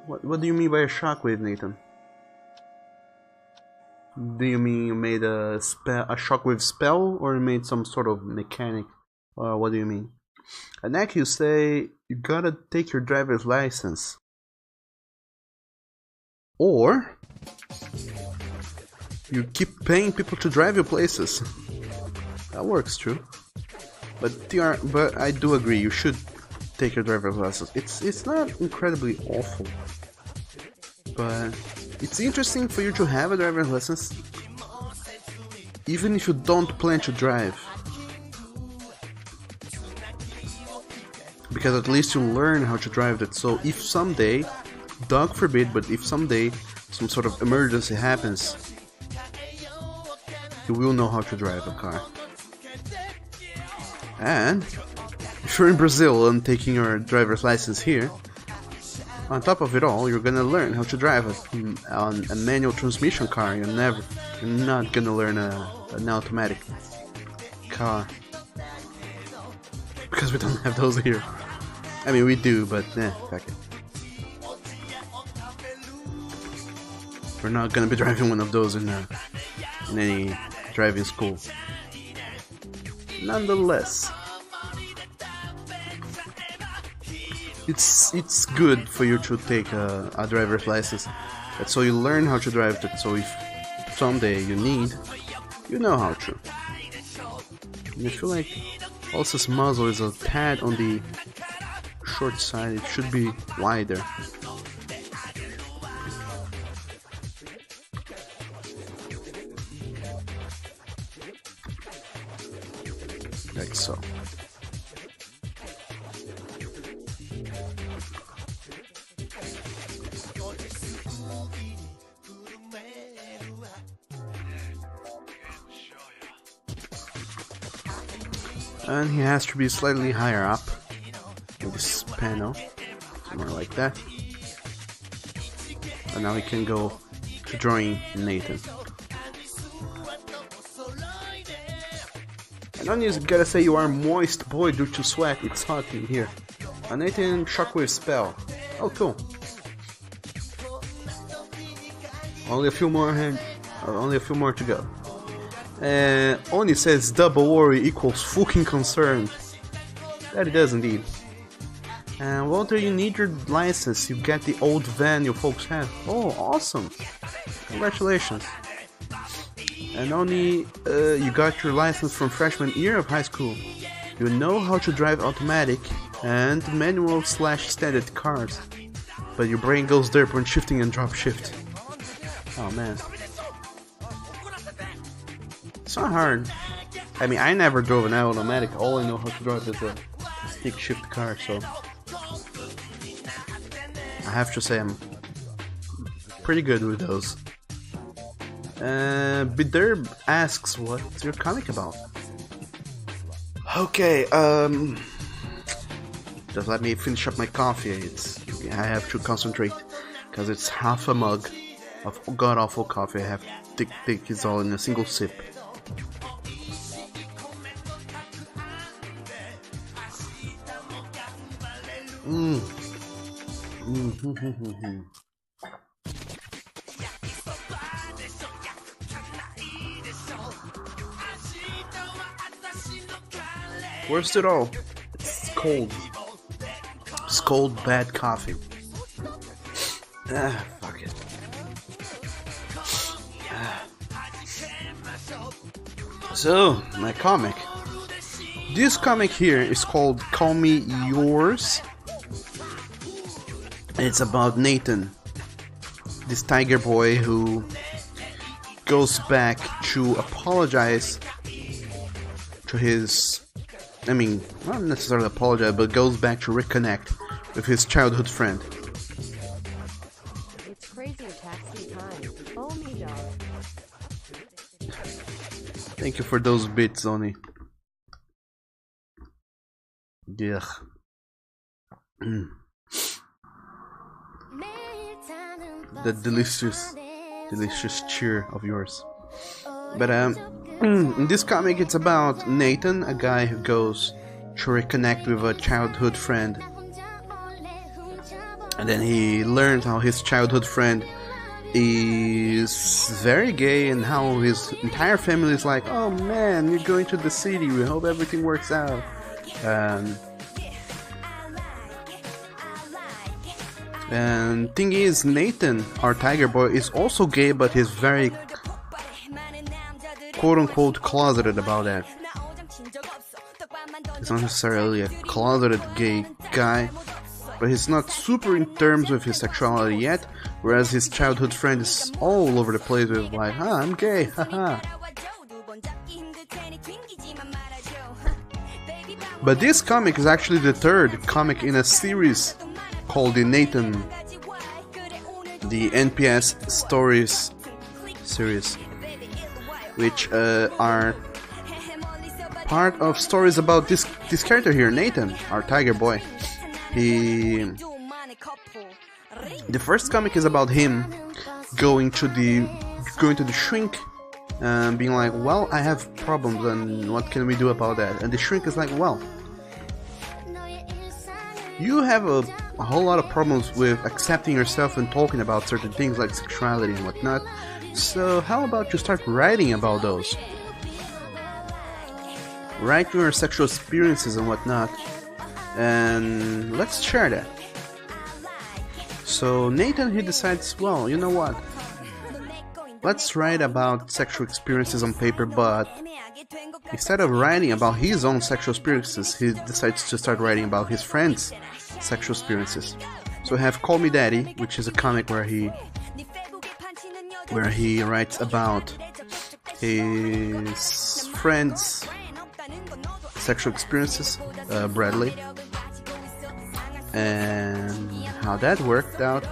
What do you mean by a shockwave, Nathan? Do you mean you made a shockwave spell, or you made some sort of mechanic? Or what do you mean? And next you say, you gotta take your driver's license. Or you keep paying people to drive you places. That works too. But I do agree, you should take your driver's license. It's not incredibly awful, but it's interesting for you to have a driver's license, even if you don't plan to drive. Because at least you learn how to drive it. So if someday, God forbid, but if someday some sort of emergency happens, you will know how to drive a car. And if you're in Brazil and taking your driver's license here, on top of it all, you're gonna learn how to drive a manual transmission car. You're not gonna learn an automatic car, because we don't have those here. I mean, we do, but fuck it. We're not gonna be driving one of those in any driving school. Nonetheless, it's good for you to take a driver's license. That's so you learn how to drive it. So if someday you need, you know how to. And I feel like Alsa's muzzle is a tad on the short side. It should be wider. Like so. And he has to be slightly higher up with this panel, somewhere like that. And now we can go to drawing Nathan. And then you gotta say you are moist, boy, due to sweat. It's hot in here. A Nathan shockwave spell. Oh, cool. Only a few more to go. Oni says double worry equals fucking concern. That it does indeed. And Walter, you need your license. You get the old van you folks have. Oh, awesome! Congratulations. And Oni, you got your license from freshman year of high school. You know how to drive automatic and manual / standard cars, but your brain goes derp when shifting and drop shift. Oh man. It's not hard. I mean, I never drove an automatic. All I know how to drive is a stick shift car, so I have to say I'm pretty good with those. Biderb asks, what's your comic about? Okay, just let me finish up my coffee. I have to concentrate because it's half a mug of god-awful coffee. I have to take it all in a single sip. Worst it all, it's cold. It's cold, bad coffee. Fuck it. So, my comic. This comic here is called Call Me Yours. It's about Nathan, this tiger boy who goes back to apologize to his... I mean, not necessarily apologize, but goes back to reconnect with his childhood friend. It's crazy taxi time. Oh me dog. Thank you for those bits, Oni. Yeah. The delicious cheer of yours. But in this comic it's about Nathan, a guy who goes to reconnect with a childhood friend. And then he learns how his childhood friend is very gay and how his entire family is like, oh man, you're going to the city, we hope everything works out. And thing is, Nathan, our tiger boy, is also gay, but he's very quote-unquote closeted about that. He's not necessarily a closeted gay guy, but he's not super in terms with his sexuality yet, whereas his childhood friend is all over the place with like, I'm gay, haha. But this comic is actually the third comic in a series called the Nathan, the NPS Stories series, which are part of stories about this character here, Nathan, our tiger boy. The first comic is about him going to the shrink and being like, well, I have problems and what can we do about that? And the shrink is like, well, you have a whole lot of problems with accepting yourself and talking about certain things like sexuality and whatnot, so how about you start writing about those? Write your sexual experiences and whatnot, and let's share that. So Nathan, he decides, well, you know what, let's write about sexual experiences on paper, but instead of writing about his own sexual experiences, he decides to start writing about his friends' sexual experiences. So we have Call Me Daddy, which is a comic where he writes about his friends' sexual experiences, Bradley, and how that worked out,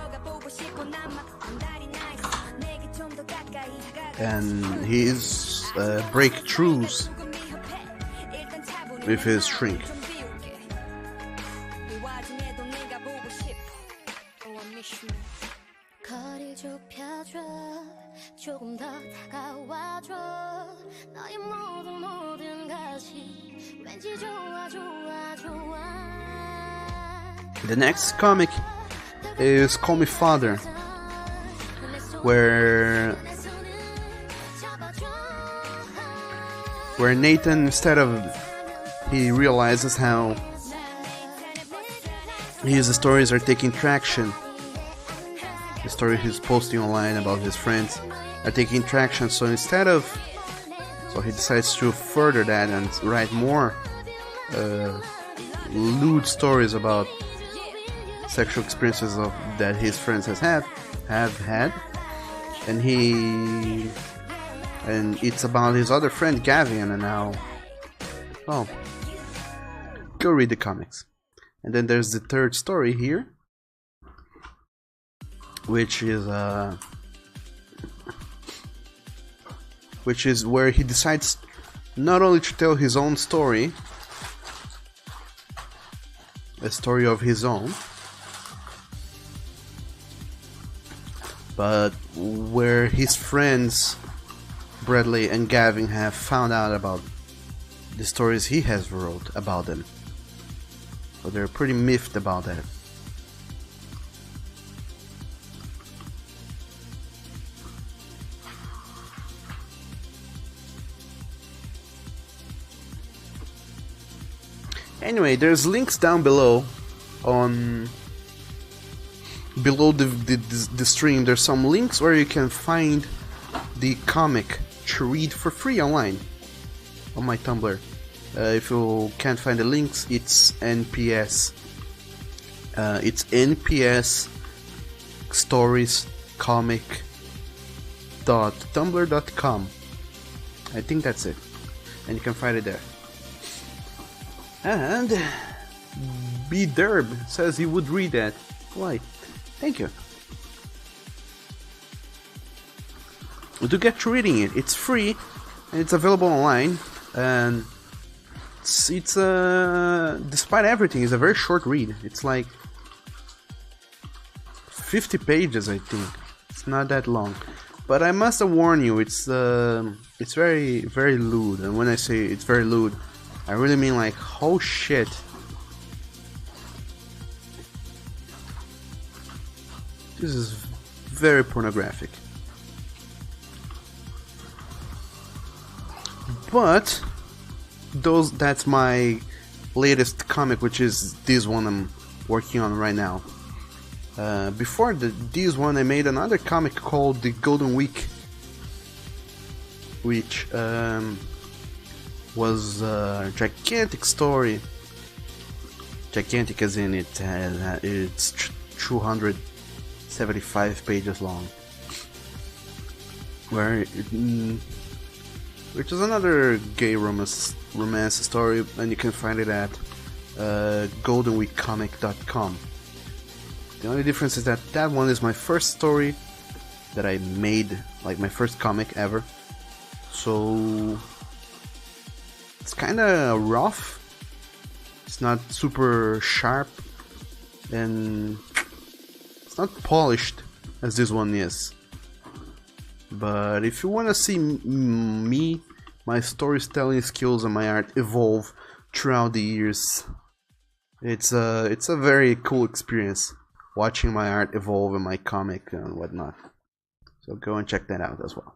and his breakthroughs with his shrink. The next comic is Call Me Father, where Nathan, instead of, he realizes how his stories are taking traction. The story he's posting online about his friends are taking traction, so instead of, so he decides to further that and write more lewd stories about sexual experiences that his friends have had, and it's about his other friend Gavin, and now, oh, go read the comics. And then there's the third story here, which is where he decides not only to tell his own story, a story of his own, but where his friends Bradley and Gavin have found out about the stories he has wrote about them. So they're pretty miffed about that. Anyway, there's links down below the stream. There's some links where you can find the comic to read for free online on my Tumblr. If you can't find the links, it's NPS. It's NPS stories comic.tumblr.com. I think that's it, and you can find it there. And B Derb says he would read that. Why? Thank you. To get to reading it, it's free and it's available online, and it's despite everything, it's a very short read. It's like 50 pages, I think. It's not that long, but I must warn you, it's very, very lewd. And when I say it's very lewd, I really mean like, oh shit. This is very pornographic. But that's my latest comic, which is this one I'm working on right now. Before this one, I made another comic called The Golden Week, which was a gigantic story. Gigantic as in it's 275 pages long, which is another gay romance story, and you can find it at goldenweekcomic.com. The only difference is that one is my first story that I made, like my first comic ever, so it's kinda rough. It's not super sharp, and it's not polished as this one is. But if you want to see me, my storytelling skills and my art evolve throughout the years, it's a very cool experience watching my art evolve in my comic and whatnot. So go and check that out as well.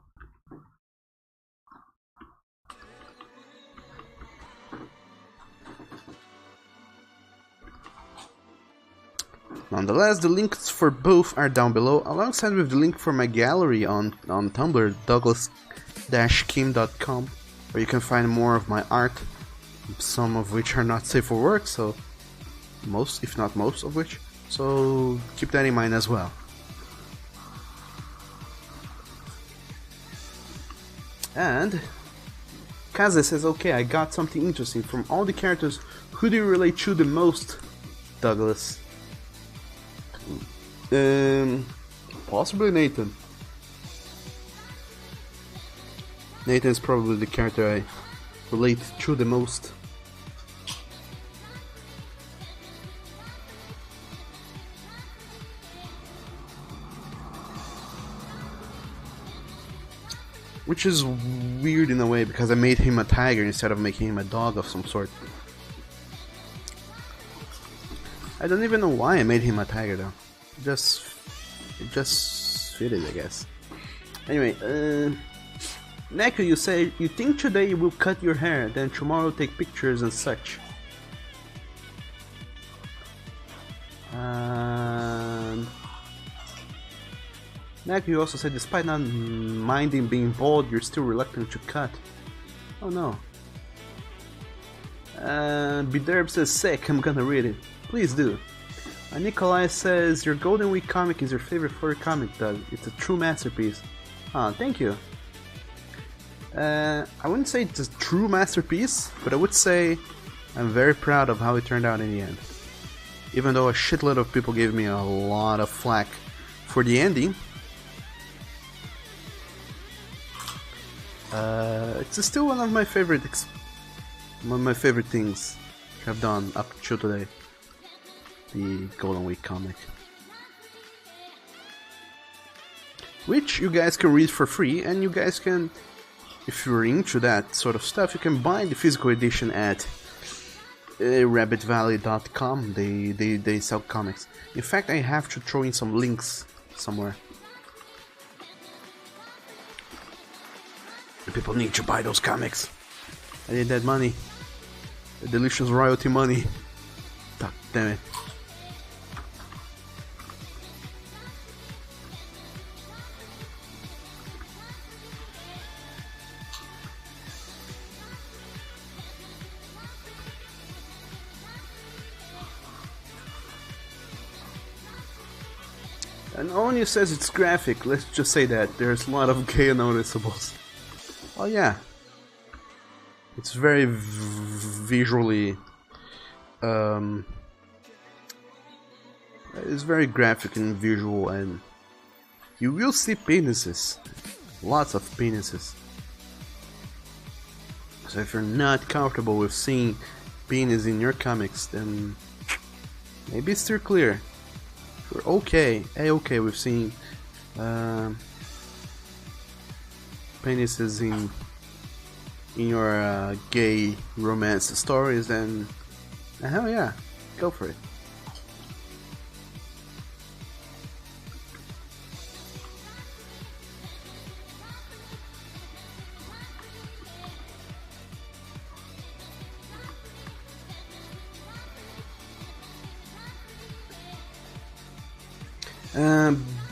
Nonetheless, the links for both are down below, alongside with the link for my gallery on Tumblr, douglas-kim.com, where you can find more of my art, some of which are not safe for work, so most, if not most of which, so keep that in mind as well. And Kaze says, okay, I got something interesting. From all the characters, who do you relate to the most, Douglas? Possibly Nathan. Nathan is probably the character I relate to the most. Which is weird in a way, because I made him a tiger instead of making him a dog of some sort. I don't even know why I made him a tiger though. It just fitted, I guess. Anyway, Neko, you say you think today you will cut your hair, then tomorrow take pictures and such. Neko, you also said despite not minding being bald, you're still reluctant to cut. Oh no. Biderb says sick, I'm gonna read it. Please do. Nikolai says your Golden Week comic is your favorite furry comic, Doug. It's a true masterpiece. Ah, thank you. I wouldn't say it's a true masterpiece, but I would say I'm very proud of how it turned out in the end. Even though a shitload of people gave me a lot of flack for the ending, it's still one of my favorite things I've done up to today. The Golden Week comic, which you guys can read for free, and you guys can, if you're into that sort of stuff, you can buy the physical edition at rabbitvalley.com. They sell comics. In fact, I have to throw in some links somewhere. The people need to buy those comics. I need that money, the delicious royalty money. God damn it. And Onyu says it's graphic. Let's just say that there's a lot of gay noticeables. Oh yeah, it's very visually. It's very graphic and visual, and you will see penises, lots of penises. So if you're not comfortable with seeing penis in your comics, then maybe steer clear. If you're okay with seeing penises in your gay romance stories, then hell yeah, go for it.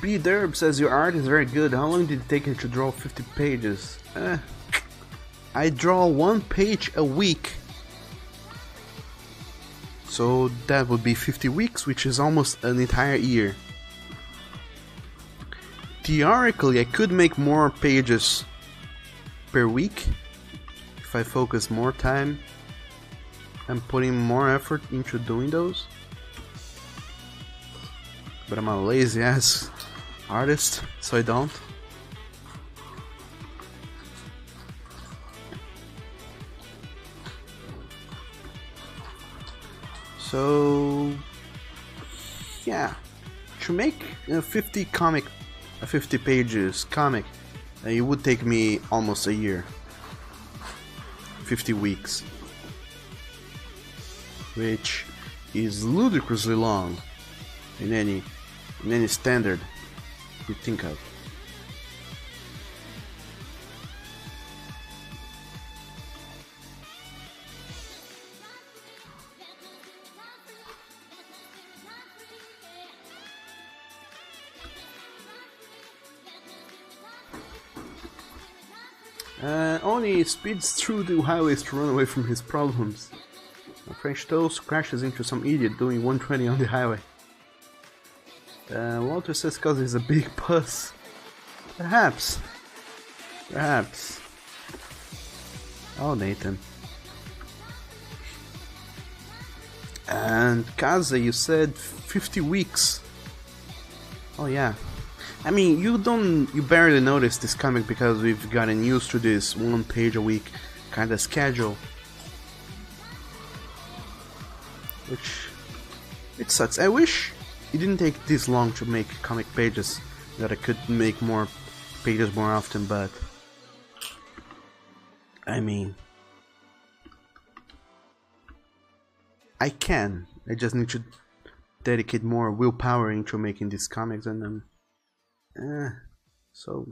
B Derb says your art is very good. How long did it take you to draw 50 pages? I draw 1 page a week. So that would be 50 weeks, which is almost an entire year. Theoretically, I could make more pages per week if I focus more time and putting more effort into doing those. But I'm a lazy ass artist, so I don't. So yeah, to make a 50 pages comic, it would take me almost a year, 50 weeks, which is ludicrously long in any standard you think of. Oni speeds through the highways to run away from his problems. A French toast crashes into some idiot doing 120 on the highway. Walter says cause he's a big puss. Perhaps. Oh, Nathan. And Kaze, you said 50 weeks. Oh yeah. I mean, you barely notice this comic because we've gotten used to this 1 page a week kind of schedule. Which, it sucks. I wish it didn't take this long to make comic pages, that I could make more pages more often, but I mean, I can. I just need to dedicate more willpower into making these comics, and then, so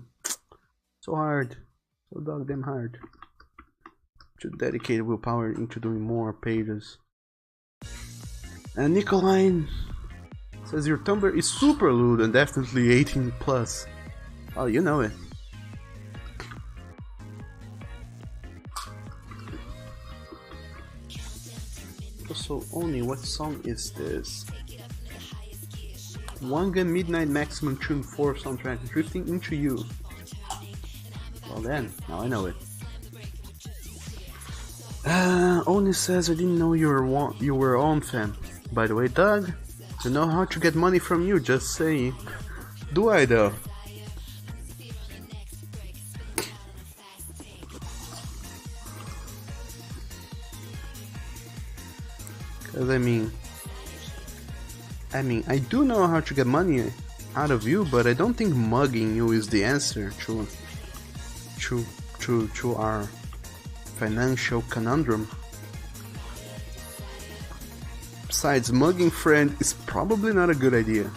hard, so goddamn hard to dedicate willpower into doing more pages. And Nicoline says your Tumblr is super lewd and definitely 18 plus. Oh, you know it. Also, Oni, what song is this? Wanga Midnight Maximum Tune 4 soundtrack, Drifting Into You. Well then, now I know it. Oni says I didn't know you were on fan. By the way, Doug, to know how to get money from you, just say. Do I though? Cause I mean, I do know how to get money out of you, but I don't think mugging you is the answer to our financial conundrum. Besides, mugging friend is probably not a good idea.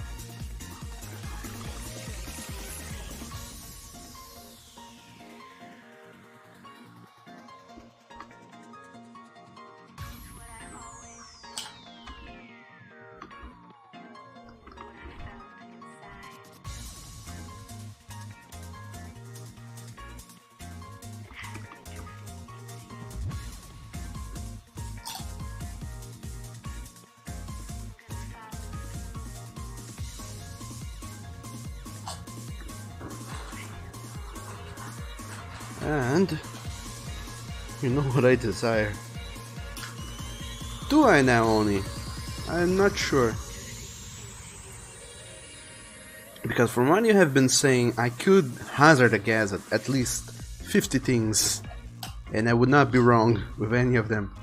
And you know what I desire. Do I now, Oni? I'm not sure. Because from what you have been saying, I could hazard a guess at least 50 things, and I would not be wrong with any of them.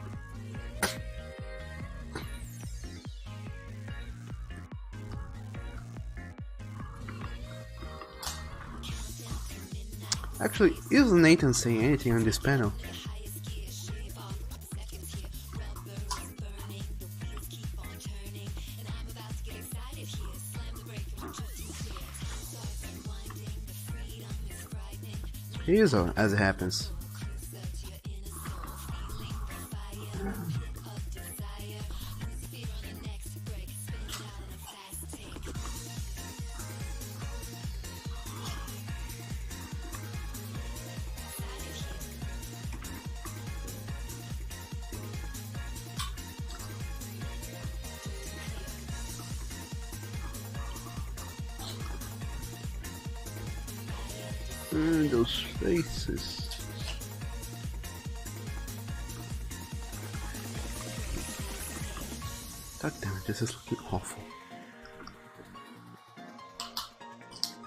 Actually, isn't Nathan saying anything on this panel? He is, as it happens. Those faces. God damn it, this is looking awful.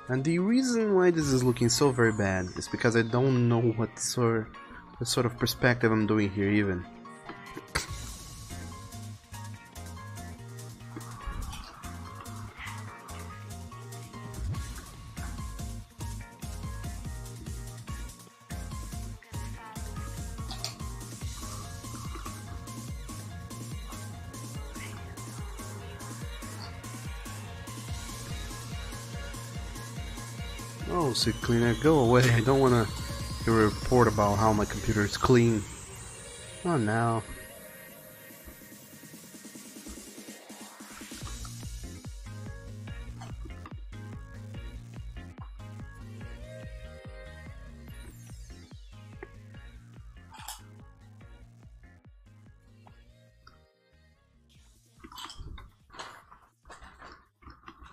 And the reason why this is looking so very bad is because I don't know what sort of perspective I'm doing here even. Oh, so cleaner, go away. I don't want to hear a report about how my computer is clean. Oh, now.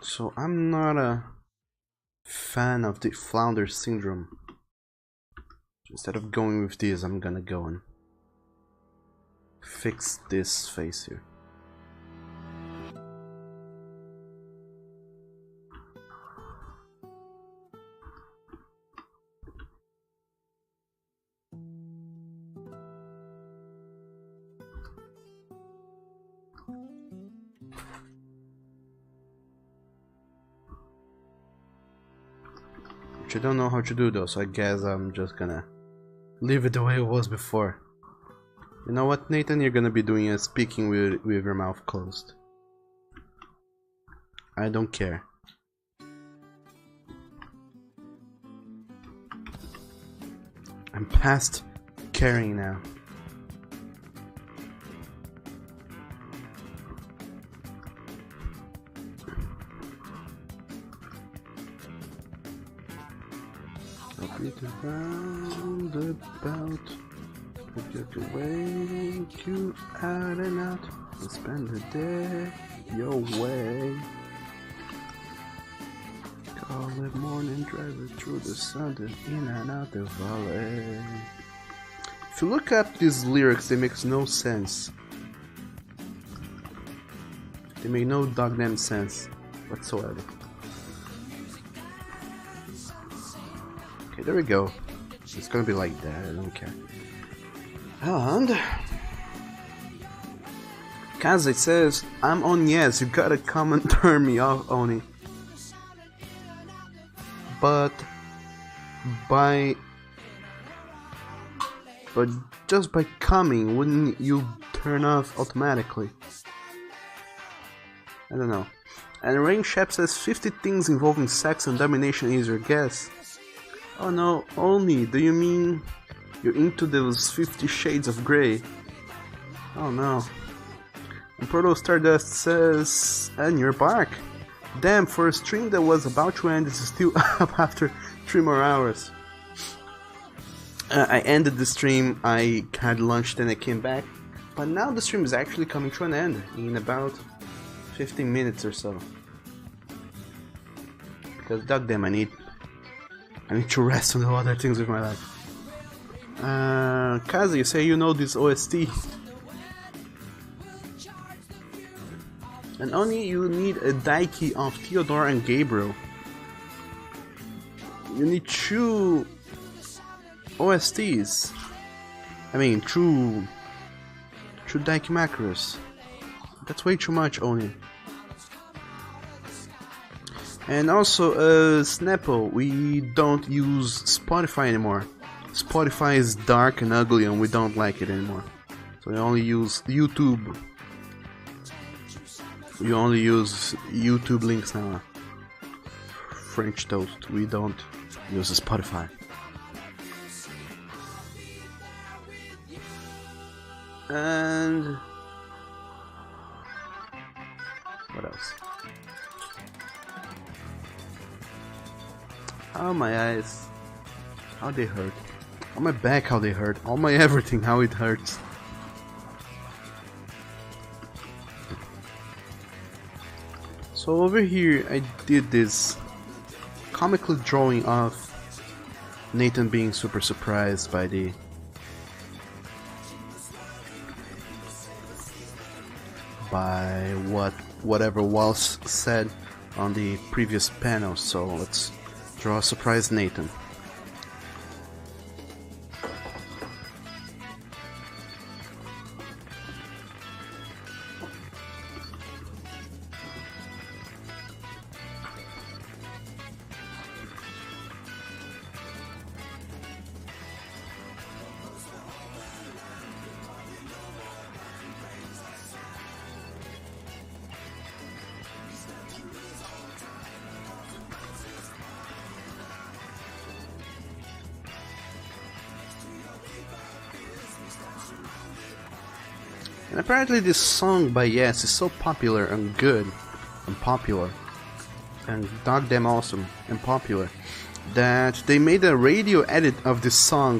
So I'm not a fan of the flounder syndrome. Instead of going with this, I'm gonna go and fix this face here. I don't know how to do though, so I guess I'm just gonna Leave it the way it was before. You know what, Nathan? You're gonna be doing a speaking with your mouth closed. I don't care. I'm past caring now. I'll beat around about. Get to wake you out and out and spend the day your way. Call it morning, drive it through the sun, then in and out the valley. If you look up these lyrics, they make no sense. They make no goddamn sense whatsoever. Okay, there we go. It's gonna be like that, I don't care. And Kaze says, I'm on yes, you gotta come and turn me off, Oni. But just by coming, wouldn't you turn off automatically? I don't know. And Rain Shep says 50 things involving sex and domination is your guess. Oh no, Oni, do you mean you're into those 50 shades of grey? Oh no. And Proto Stardust says, and you're back. Damn, for a stream that was about to end, it's still up after 3 more hours. I ended the stream, I had lunch, then I came back. But now the stream is actually coming to an end in about 15 minutes or so. Because goddamn, I need to rest and do other things with my life. Kazi, you say you know this OST. And only you need a Daiki of Theodore and Gabriel. You need 2 OSTs. I mean, true Daiki macros. That's way too much, Oni. And also, Snapple, we don't use Spotify anymore. Spotify is dark and ugly and we don't like it anymore. So we only use YouTube. We only use YouTube links now. French toast. We don't use Spotify. And what else? Oh, my eyes. How they hurt. On my back, how they hurt. On my everything, how it hurts. So over here, I did this comical drawing of Nathan being super surprised by whatever was said on the previous panel. So let's draw a surprised Nathan. And apparently this song by Yes is so popular and good and popular and goddamn awesome and popular that they made a radio edit of this song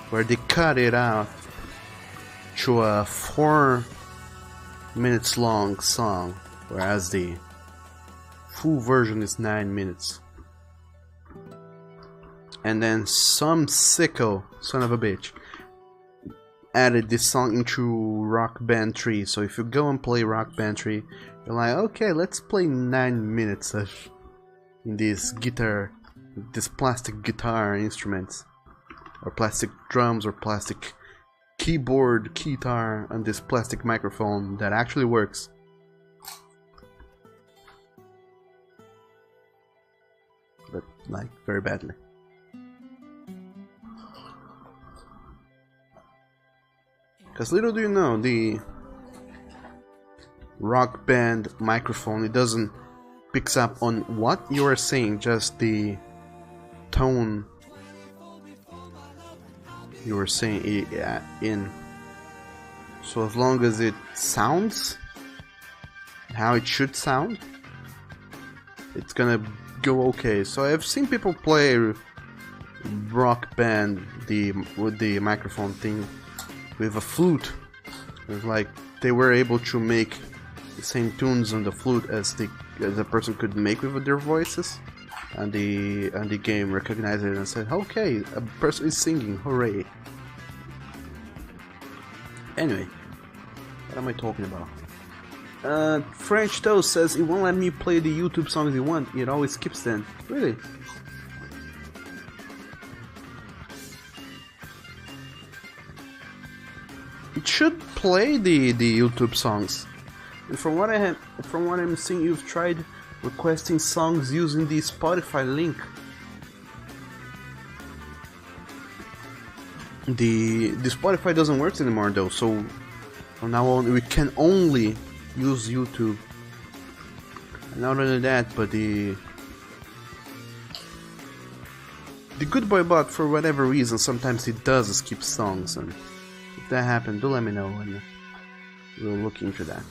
where they cut it out to a 4 minutes long song, whereas the full version is 9 minutes. And then some sicko son of a bitch added this song into Rock Band 3. So if you go and play Rock Band 3, you're like, okay, let's play 9 minutes of in this guitar, this plastic guitar instruments, or plastic drums, or plastic keyboard, guitar, and this plastic microphone that actually works. But like very badly. Because little do you know, the Rock Band microphone, it doesn't picks up on what you are saying, just the tone you were saying in. So as long as it sounds how it should sound, it's gonna go okay. So I've seen people play Rock Band with the microphone thing with a flute. It's like they were able to make the same tunes on the flute as the person could make with their voices, and the game recognized it and said, "Okay, a person is singing, hooray!" Anyway, what am I talking about? French Toast says it won't let me play the YouTube songs you want. It always skips them. Really? It should play the YouTube songs. And from what I'm seeing, you've tried requesting songs using the Spotify link. The Spotify doesn't work anymore though, so from now on we can only use YouTube. And not only that, but the Good Boy Bot, for whatever reason, sometimes it does skip songs, and if that happens, do let me know and we'll look into that.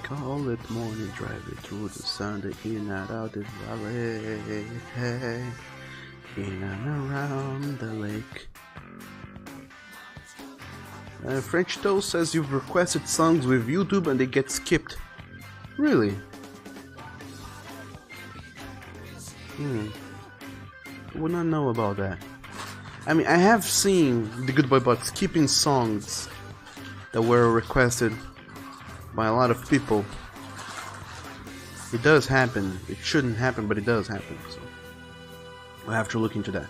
Call it morning, drive it through the Sunday, in and out the valley, in and around the lake. French Toast says you've requested songs with YouTube and they get skipped. Really? I would not know about that. I mean, I have seen the Good Boy Bot skipping songs that were requested by a lot of people. It does happen. It shouldn't happen, but it does happen. So we'll have to look into that.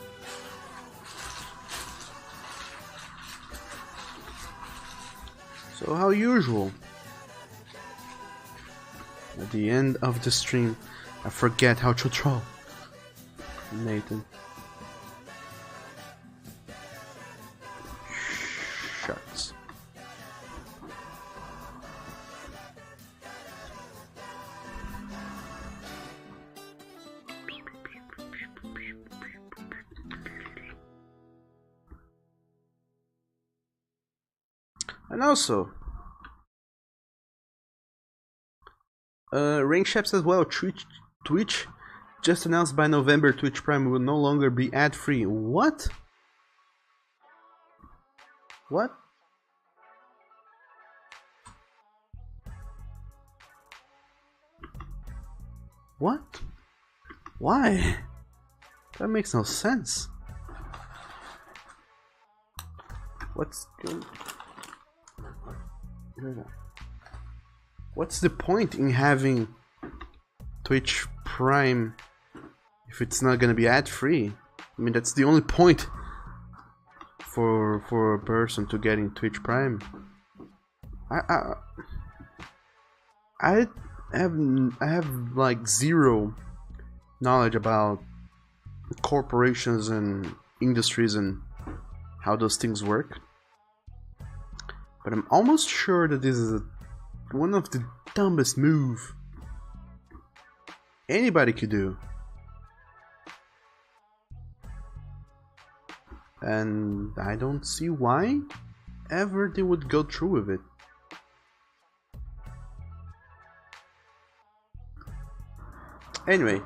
So how usual, at the end of the stream, I forget how to troll Nathan. Shucks. And also, Rain Shep says, well, Twitch just announced by November Twitch Prime will no longer be ad-free. What? What? What? Why? That makes no sense. What's going... What's the point in having Twitch Prime if it's not gonna be ad-free? I mean, that's the only point for a person to get in Twitch Prime. I have like zero knowledge about corporations and industries and how those things work, but I'm almost sure that this is one of the dumbest move anybody could do, and I don't see why ever they would go through with it. Anyway,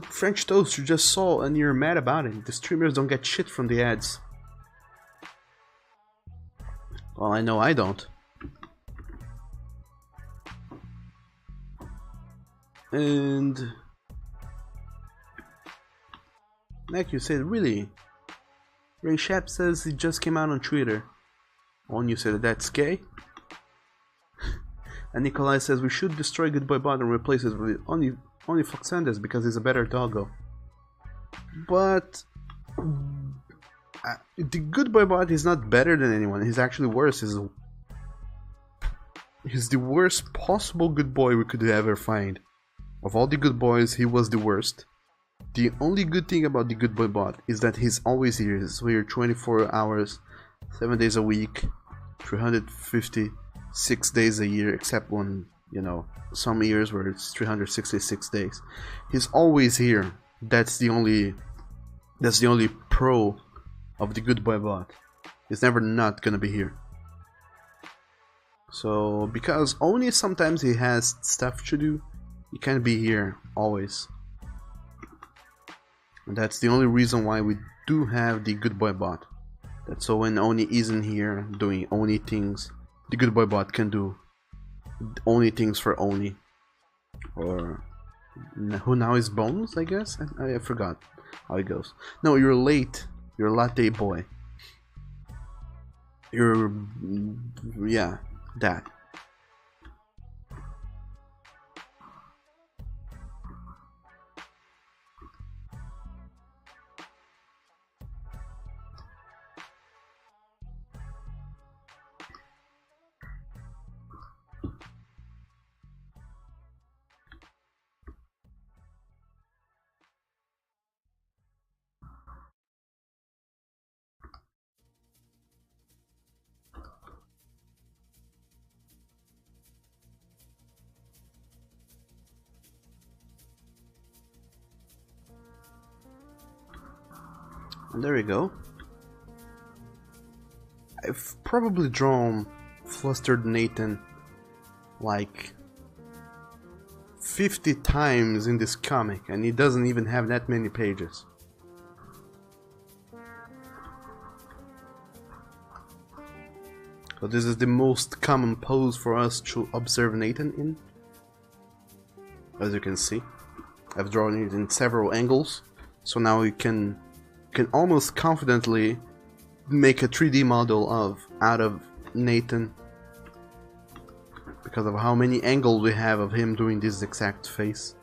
French Toast, you just saw and you're mad about it. The streamers don't get shit from the ads. Well, I know I don't. And like you said, really? Ray Shap says it just came out on Twitter. On you said that's gay. And Nikolai says we should destroy Good Boy Bot and replace it with only Foxandes because he's a better doggo. But the Good Boy Bot is not better than anyone. He's actually worse. He's the worst possible good boy we could ever find. Of all the good boys, he was the worst. The only good thing about the good boy bot is that he's always here. He's here 24 hours, 7 days a week, 356 days a year, except when, you know, some years where it's 366 days. He's always here. That's the only pro of the good boy bot. He's never not gonna be here. So because only sometimes he has stuff to do, he can't be here always. And that's the only reason why we do have the good boy bot. That's so when Oni isn't here doing Oni things, the good boy bot can do Oni things for Oni. Or who now is Bones, I guess? I forgot how it goes. No, you're late. You're latte boy. You're... yeah, that. And there we go. I've probably drawn Flustered Nathan like 50 times in this comic, and he doesn't even have that many pages. So this is the most common pose for us to observe Nathan in. As you can see, I've drawn it in several angles, so now we can almost confidently make a 3D model out of Nathan because of how many angles we have of him doing this exact face.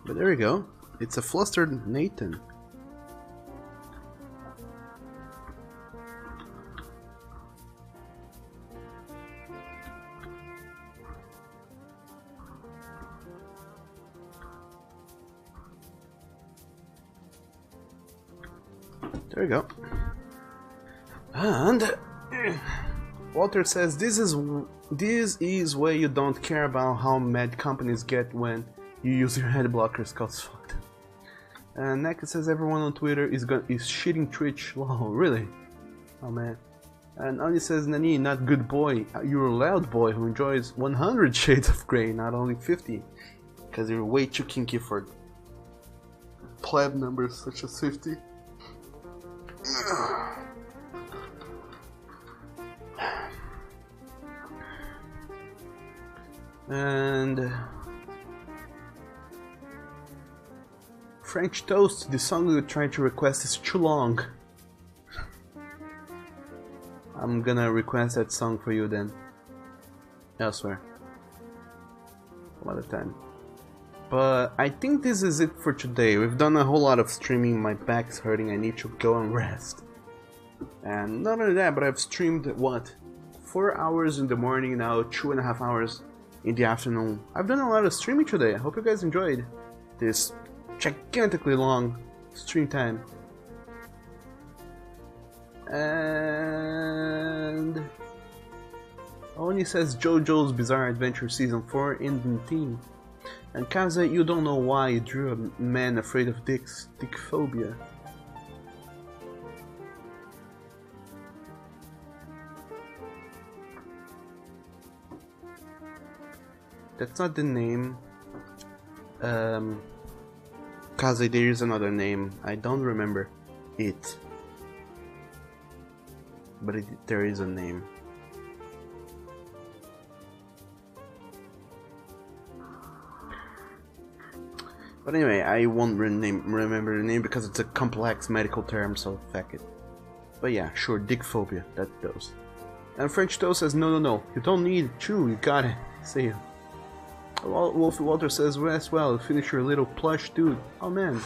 But there we go. It's a flustered Nathan. There we go. And Walter says this is where you don't care about how mad companies get when you use your head blockers, cause fucked. And Neka says everyone on Twitter is shitting Twitch. Wow, really? Oh man. And Ani says Nani, not good boy. You're a loud boy who enjoys 100 shades of grey, not only 50. Because you're way too kinky for pleb numbers such as 50. And French Toast, the song you tried to request is too long. I'm gonna request that song for you then elsewhere some other time. But I think this is it for today. We've done a whole lot of streaming, my back's hurting, I need to go and rest. And not only that, but I've streamed, what, 4 hours in the morning now, 2.5 hours in the afternoon. I've done a lot of streaming today. I hope you guys enjoyed this gigantically long stream time. And Oni says JoJo's Bizarre Adventure Season 4 ending theme. And Kaze, you don't know why you drew a man afraid of dicks. Dick phobia. That's not the name. Kaze, there is another name. I don't remember it. But there is a name. But anyway, I won't remember the name because it's a complex medical term, so fuck it. But yeah, sure, dick phobia, that goes. And French Toast says, no, you don't need it, true, you got it. See you. Wolfie Walter says, rest well, finish your little plush dude. Oh man.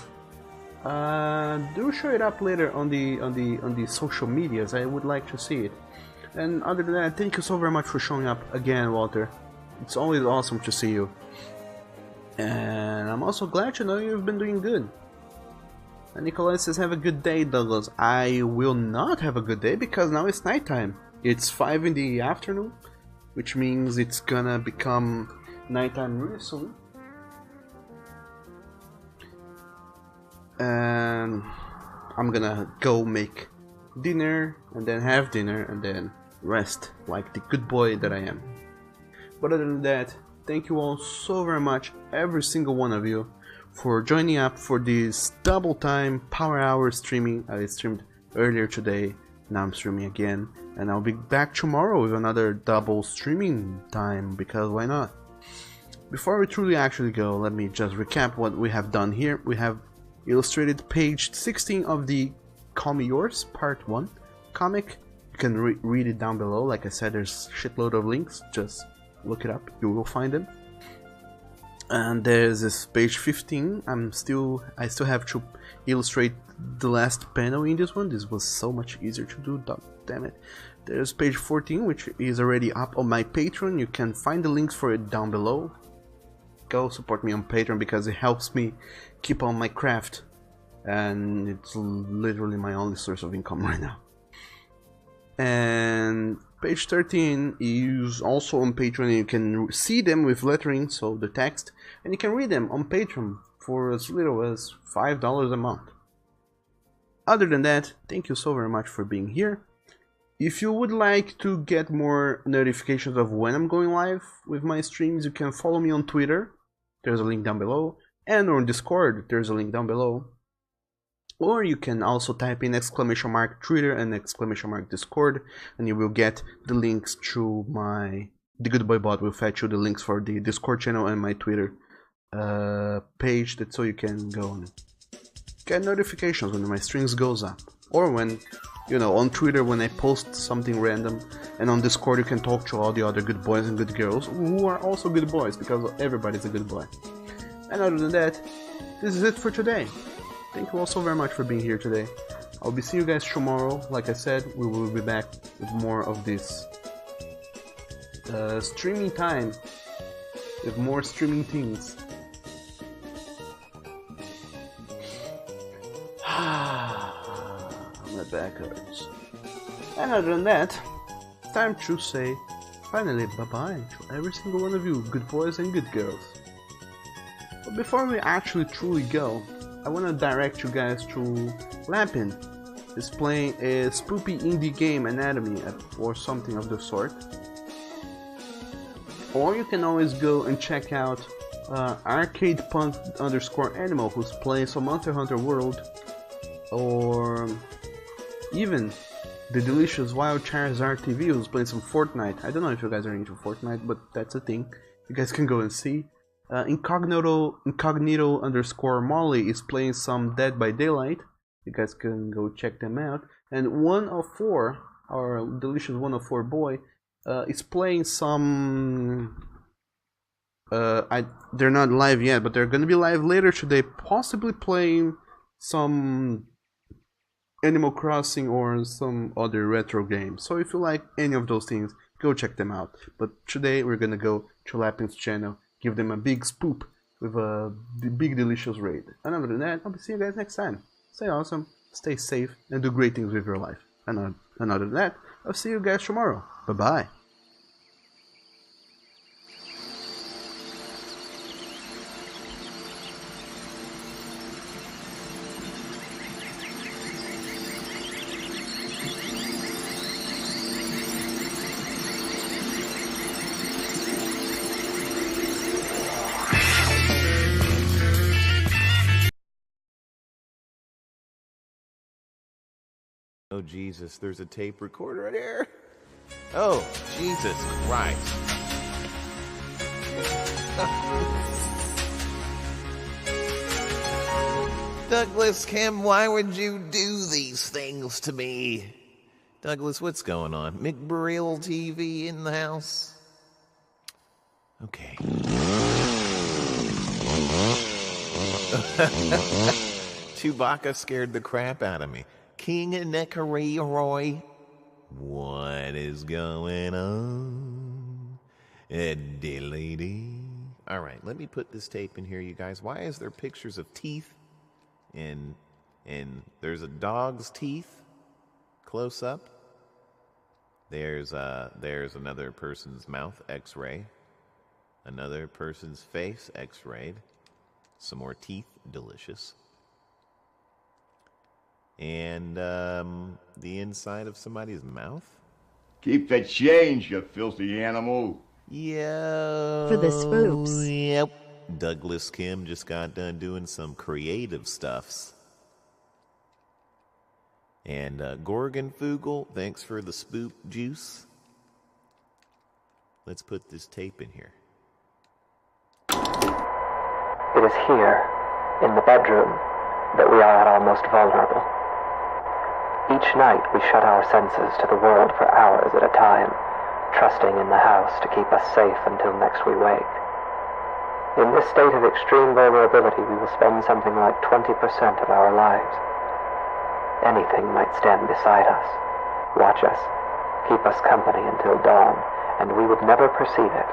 Do show it up later on the social medias. I would like to see it. And other than that, thank you so very much for showing up again, Walter. It's always awesome to see you. And I'm also glad to know you've been doing good. And Nikolai says, have a good day, Douglas. I will not have a good day because now it's nighttime. It's 5 in the afternoon, which means it's gonna become nighttime really soon. And I'm gonna go make dinner and then have dinner and then rest like the good boy that I am. But other than that, thank you all so very much, every single one of you, for joining up for this double time power hour streaming. I streamed earlier today, now I'm streaming again, and I'll be back tomorrow with another double streaming time, because why not? Before we truly actually go, let me just recap what we have done here. We have illustrated page 16 of the Call Me Yours Part 1 comic. You can read it down below. Like I said, there's a shitload of links, just look it up, you will find them. And there's this page 15. I still have to illustrate the last panel in this one. This was so much easier to do, damn it. There's page 14, which is already up on my Patreon. You can find the links for it down below. Go support me on Patreon because it helps me keep on my craft, and it's literally my only source of income right now. And page 13 is also on Patreon. You can see them with lettering, so the text, and you can read them on Patreon for as little as $5 a month. Other than that, thank you so very much for being here. If you would like to get more notifications of when I'm going live with my streams, you can follow me on Twitter. There's a link down below, and on Discord there's a link down below. Or you can also type in !Twitter and !Discord, and you will get the links to the Good Boy Bot will fetch you the links for the Discord channel and my Twitter page, that so you can go and get notifications when my streams goes up, or when, you know, on Twitter when I post something random, and on Discord you can talk to all the other good boys and good girls who are also good boys, because everybody's a good boy. And other than that, this is it for today. Thank you all so very much for being here today. I'll be seeing you guys tomorrow. Like I said, we will be back with more of this streaming time, with more streaming things. My back hurts. And other than that, it's time to say finally bye-bye to every single one of you, good boys and good girls. But before we actually truly go, I want to direct you guys to Lampin. It's playing a spoopy indie game, Anatomy, or something of the sort. Or you can always go and check out ArcadePunk_Animal, who's playing some Monster Hunter World, or even the delicious Wild Charizard TV, who's playing some Fortnite. I don't know if you guys are into Fortnite, but that's a thing. You guys can go and see. Incognito_Molly is playing some Dead by Daylight. You guys can go check them out. And 104, our delicious 104 boy, is playing some... they're not live yet, but they're gonna be live later today, possibly playing some Animal Crossing or some other retro game. So if you like any of those things, go check them out. But today we're gonna go to Lapin's channel, give them a big spoop with a big delicious raid. And other than that, I'll be seeing you guys next time. Stay awesome, stay safe, and do great things with your life. And other than that, I'll see you guys tomorrow. Bye bye. Oh, Jesus, there's a tape recorder in here. Oh, Jesus Christ. Douglas, Kim, why would you do these things to me? Douglas, what's going on? McBurial TV in the house? Okay. Chewbacca scared the crap out of me. King Neckery. What is going on? Lady. All right, let me put this tape in here, you guys. Why is there pictures of teeth? And there's a dog's teeth close up. There's another person's mouth X-ray. Another person's face X-rayed. Some more teeth, delicious. And the inside of somebody's mouth. Keep the change, you filthy animal. Yeah. For the spoops. Yep. Douglas Kim just got done doing some creative stuffs. And Gorgon Fugel, thanks for the spoop juice. Let's put this tape in here. It is here, in the bedroom, that we are at our most vulnerable. Each night we shut our senses to the world for hours at a time, trusting in the house to keep us safe until next we wake. In this state of extreme vulnerability, we will spend something like 20% of our lives. Anything might stand beside us, watch us, keep us company until dawn, and we would never perceive it.